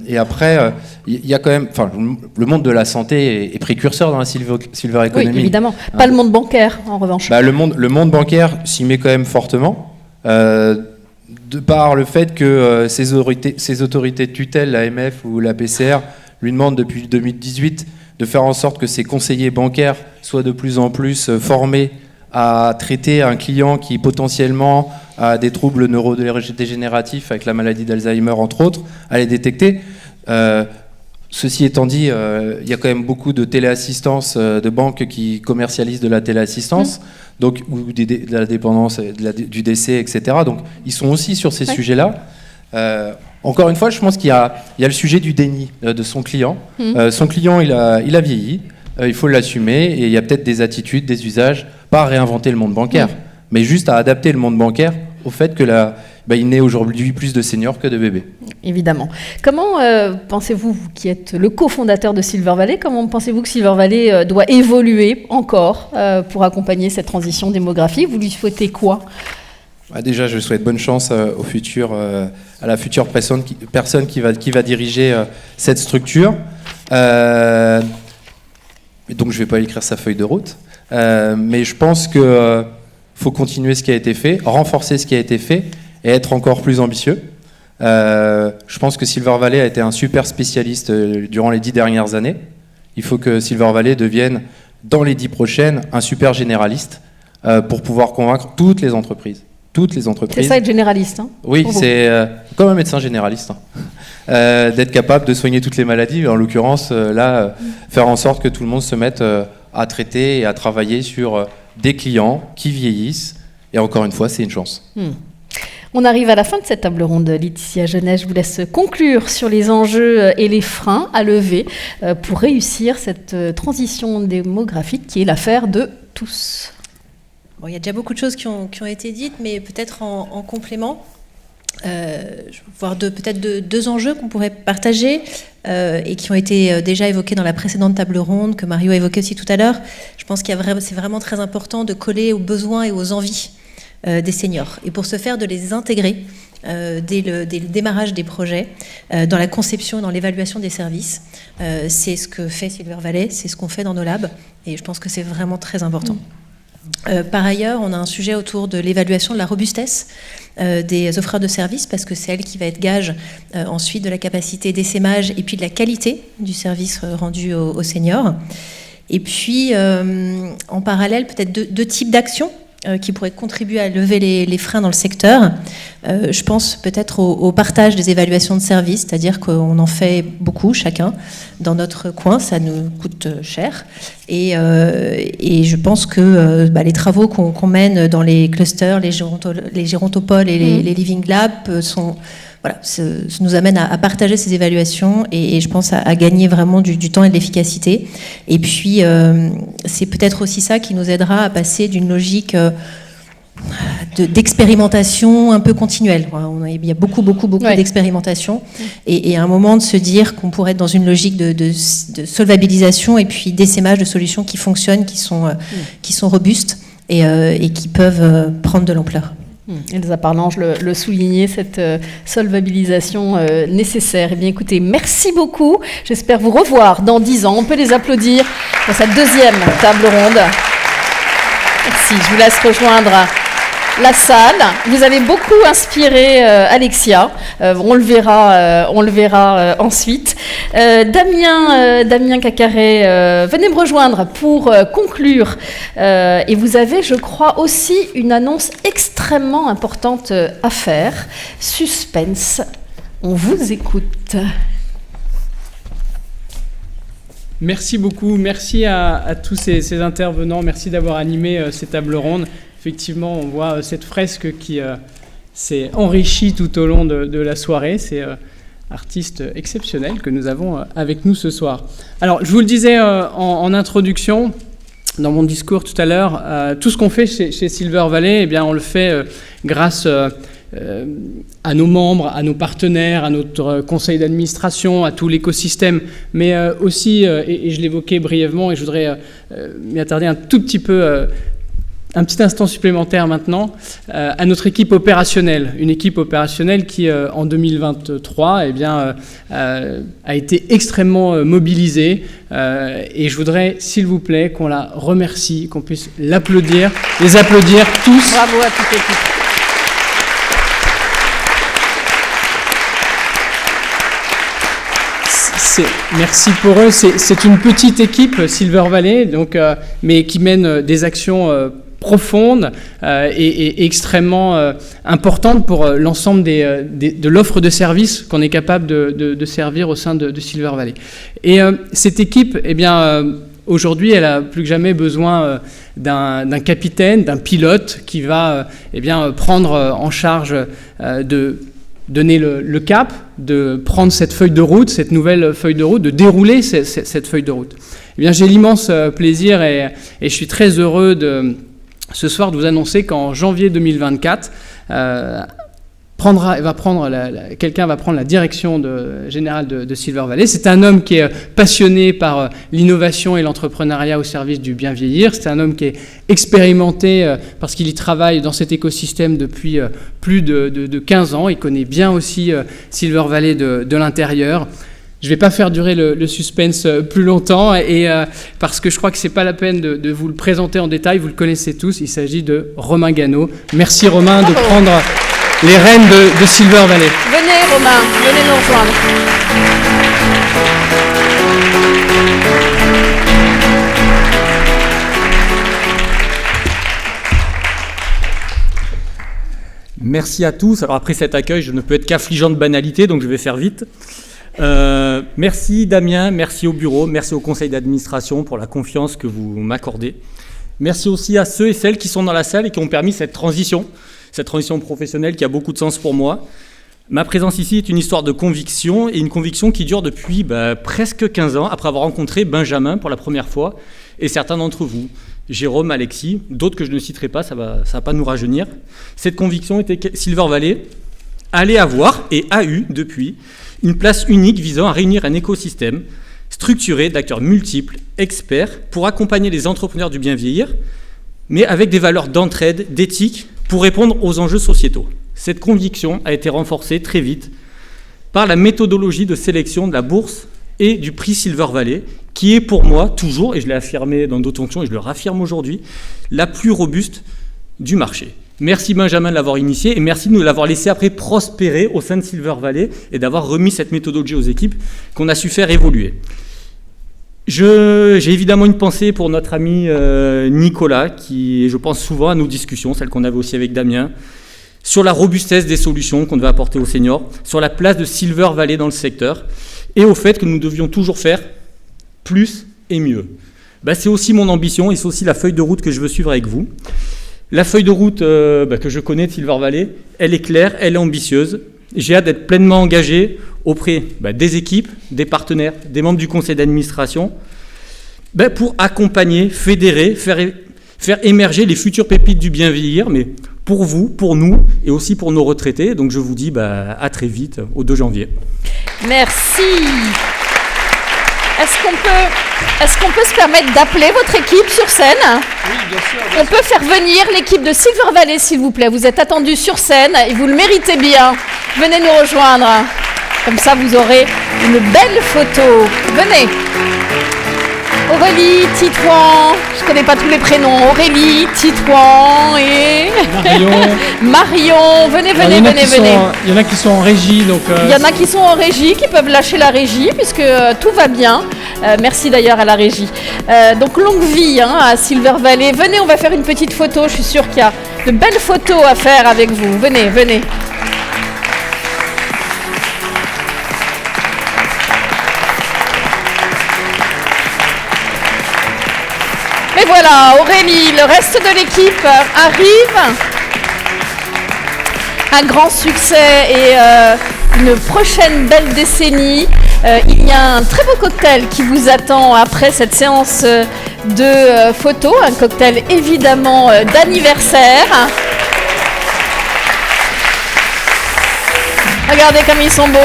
Et après, il y a quand même, enfin, le monde de la santé est précurseur dans la Silver Economy. Oui, évidemment. Pas le monde bancaire, en revanche. Bah, le monde bancaire s'y met quand même fortement, de par le fait que ces autorités de tutelle, l'AMF ou la PCR, lui demandent depuis 2018 de faire en sorte que ces conseillers bancaires soient de plus en plus formés à traiter un client qui potentiellement a des troubles neurodégénératifs avec la maladie d'Alzheimer entre autres, à les détecter. Ceci étant dit, il y a quand même beaucoup de téléassistance de banques qui commercialisent de la téléassistance, donc, ou de la dépendance, du décès, etc. Donc ils sont aussi sur ces sujets-là. Encore une fois, je pense qu'il y a le sujet du déni de son client. Son client, il a vieilli, il faut l'assumer, et il y a peut-être des attitudes, des usages, pas à réinventer le monde bancaire, mais juste à adapter le monde bancaire au fait que il naît aujourd'hui plus de seniors que de bébés. Évidemment. Comment pensez-vous, vous qui êtes le cofondateur de Silver Valley, comment pensez-vous que Silver Valley doit évoluer encore pour accompagner cette transition démographique? Vous lui souhaitez quoi? Déjà, je souhaite bonne chance à la future personne qui va diriger cette structure. Donc, je ne vais pas écrire sa feuille de route. Mais je pense qu'il faut continuer ce qui a été fait, renforcer ce qui a été fait et être encore plus ambitieux. Je pense que Silver Valley a été un super spécialiste durant les 10 dernières années. Il faut que Silver Valley devienne, dans les 10 prochaines, un super généraliste pour pouvoir convaincre toutes les entreprises. C'est ça être généraliste, hein? Oui, c'est comme un médecin généraliste. D'être capable de soigner toutes les maladies, en l'occurrence, faire en sorte que tout le monde se mette à traiter et à travailler sur des clients qui vieillissent. Et encore une fois, c'est une chance. On arrive à la fin de cette table ronde. Laetitia Genest, je vous laisse conclure sur les enjeux et les freins à lever pour réussir cette transition démographique qui est l'affaire de tous. Bon, il y a déjà beaucoup de choses qui ont été dites, mais peut-être en complément, voire peut-être deux enjeux qu'on pourrait partager et qui ont été déjà évoqués dans la précédente table ronde, que Mario a évoqué aussi tout à l'heure. Je pense c'est vraiment très important de coller aux besoins et aux envies des seniors. Et pour ce faire, de les intégrer dès le démarrage des projets, dans la conception et dans l'évaluation des services. C'est ce que fait Silver Valley, c'est ce qu'on fait dans nos labs, et je pense que c'est vraiment très important. Par ailleurs, on a un sujet autour de l'évaluation de la robustesse des offreurs de services, parce que c'est elle qui va être gage ensuite de la capacité d'essaimage et puis de la qualité du service rendu aux seniors. Et puis, en parallèle, peut-être deux types d'actions qui pourraient contribuer à lever les freins dans le secteur. Je pense peut-être au partage des évaluations de services, c'est-à-dire qu'on en fait beaucoup chacun dans notre coin, ça nous coûte cher. Et je pense que les travaux qu'on mène dans les clusters, les gérontopoles et les living labs nous amènent à partager ces évaluations et je pense à gagner vraiment du temps et de l'efficacité. Et puis, c'est peut-être aussi ça qui nous aidera à passer d'une logique d'expérimentation un peu continuelle. Il y a beaucoup d'expérimentation et à un moment de se dire qu'on pourrait être dans une logique de solvabilisation et puis d'essaimage de solutions qui fonctionnent, qui sont robustes et qui peuvent prendre de l'ampleur. Elsa Parlange le soulignait, cette solvabilisation nécessaire. Eh bien écoutez, merci beaucoup. J'espère vous revoir dans 10 ans. On peut les applaudir pour cette deuxième table ronde. Merci, je vous laisse rejoindre la salle. Vous avez beaucoup inspiré Alexia. On le verra ensuite. Damien Cacaré, venez me rejoindre pour conclure. Et vous avez, je crois, aussi une annonce extrêmement importante à faire. Suspense. On vous écoute. Merci beaucoup. Merci à tous ces intervenants. Merci d'avoir animé ces tables rondes. Effectivement, on voit cette fresque qui s'est enrichie tout au long de la soirée. C'est artiste exceptionnel que nous avons avec nous ce soir. Alors, je vous le disais en introduction, dans mon discours tout à l'heure, tout ce qu'on fait chez Silver Valley, eh bien, on le fait grâce à nos membres, à nos partenaires, à notre conseil d'administration, à tout l'écosystème, mais aussi, et je l'évoquais brièvement, et je voudrais m'y attarder un tout petit peu, un petit instant supplémentaire maintenant, à notre équipe opérationnelle. Une équipe opérationnelle qui, en 2023, eh bien, a été extrêmement mobilisée. Et je voudrais, s'il vous plaît, qu'on la remercie, qu'on puisse l'applaudir, les applaudir tous. Bravo à toute l'équipe. Merci pour eux. C'est une petite équipe, Silver Valley, donc, mais qui mène des actions profonde et extrêmement importante pour l'ensemble de l'offre de services qu'on est capable de servir au sein de Silver Valley. Et cette équipe, eh bien, aujourd'hui, elle a plus que jamais besoin d'un capitaine, d'un pilote qui va eh bien, prendre en charge de donner le cap, de prendre cette feuille de route, cette nouvelle feuille de route, de dérouler cette feuille de route. Eh bien, j'ai l'immense plaisir et je suis très heureux ce soir de vous annoncer qu'en janvier 2024, quelqu'un va prendre la direction générale de Silver Valley. C'est un homme qui est passionné par l'innovation et l'entrepreneuriat au service du bien vieillir. C'est un homme qui est expérimenté parce qu'il y travaille dans cet écosystème depuis plus de 15 ans. Il connaît bien aussi Silver Valley de l'intérieur. Je ne vais pas faire durer le suspense plus longtemps parce que je crois que ce n'est pas la peine de vous le présenter en détail. Vous le connaissez tous. Il s'agit de Romain Gano. Merci Romain de prendre les rênes de Silver Valley. Venez Romain, venez nous rejoindre. Merci à tous. Alors après cet accueil, je ne peux être qu'affligeant de banalité, donc je vais faire vite. Merci Damien, merci au bureau, merci au conseil d'administration pour la confiance que vous m'accordez. Merci aussi à ceux et celles qui sont dans la salle et qui ont permis cette transition professionnelle qui a beaucoup de sens pour moi. Ma présence ici est une histoire de conviction et une conviction qui dure depuis presque 15 ans après avoir rencontré Benjamin pour la première fois et certains d'entre vous, Jérôme, Alexis, d'autres que je ne citerai pas, ça va pas nous rajeunir. Cette conviction était que Silver Valley allait avoir et a eu depuis une place unique visant à réunir un écosystème structuré d'acteurs multiples, experts, pour accompagner les entrepreneurs du bien vieillir, mais avec des valeurs d'entraide, d'éthique, pour répondre aux enjeux sociétaux. Cette conviction a été renforcée très vite par la méthodologie de sélection de la bourse et du prix Silver Valley, qui est pour moi toujours, et je l'ai affirmé dans d'autres fonctions et je le raffirme aujourd'hui, la plus robuste du marché. Merci Benjamin de l'avoir initié et merci de nous l'avoir laissé après prospérer au sein de Silver Valley et d'avoir remis cette méthodologie aux équipes qu'on a su faire évoluer. J'ai évidemment une pensée pour notre ami Nicolas, qui, je pense souvent à nos discussions, celles qu'on avait aussi avec Damien, sur la robustesse des solutions qu'on devait apporter aux seniors, sur la place de Silver Valley dans le secteur et au fait que nous devions toujours faire plus et mieux. C'est aussi mon ambition et c'est aussi la feuille de route que je veux suivre avec vous. La feuille de route que je connais de Silver Valley, elle est claire, elle est ambitieuse. J'ai hâte d'être pleinement engagé auprès des équipes, des partenaires, des membres du conseil d'administration, pour accompagner, fédérer, faire émerger les futures pépites du bien vieillir, mais pour vous, pour nous et aussi pour nos retraités. Donc je vous dis à très vite, au 2 janvier. Merci. Est-ce qu'on peut se permettre d'appeler votre équipe sur scène ? Oui, bien sûr. On peut faire venir l'équipe de Silver Valley, s'il vous plaît. Vous êtes attendus sur scène et vous le méritez bien. Venez nous rejoindre. Comme ça, vous aurez une belle photo. Venez. Aurélie, Titouan, je ne connais pas tous les prénoms. Aurélie, Titouan et... Marion. Venez. Il y en a qui sont en régie. Il y en a qui sont en régie, qui peuvent lâcher la régie, puisque tout va bien. Merci d'ailleurs à la régie. Donc longue vie à Silver Valley. Venez, on va faire une petite photo. Je suis sûre qu'il y a de belles photos à faire avec vous. Venez. Et voilà, Aurélie, le reste de l'équipe arrive. Un grand succès et une prochaine belle décennie. Il y a un très beau cocktail qui vous attend après cette séance de photos, un cocktail évidemment d'anniversaire. Regardez comme ils sont beaux.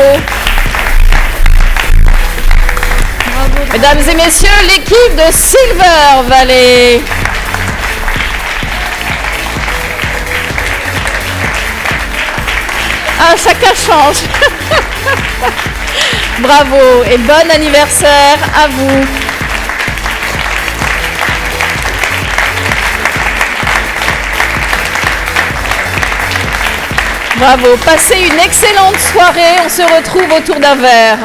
Bravo. Mesdames et messieurs, l'équipe de Silver Valley. Ah, chacun change. Bravo et bon anniversaire à vous. Bravo, passez une excellente soirée. On se retrouve autour d'un verre.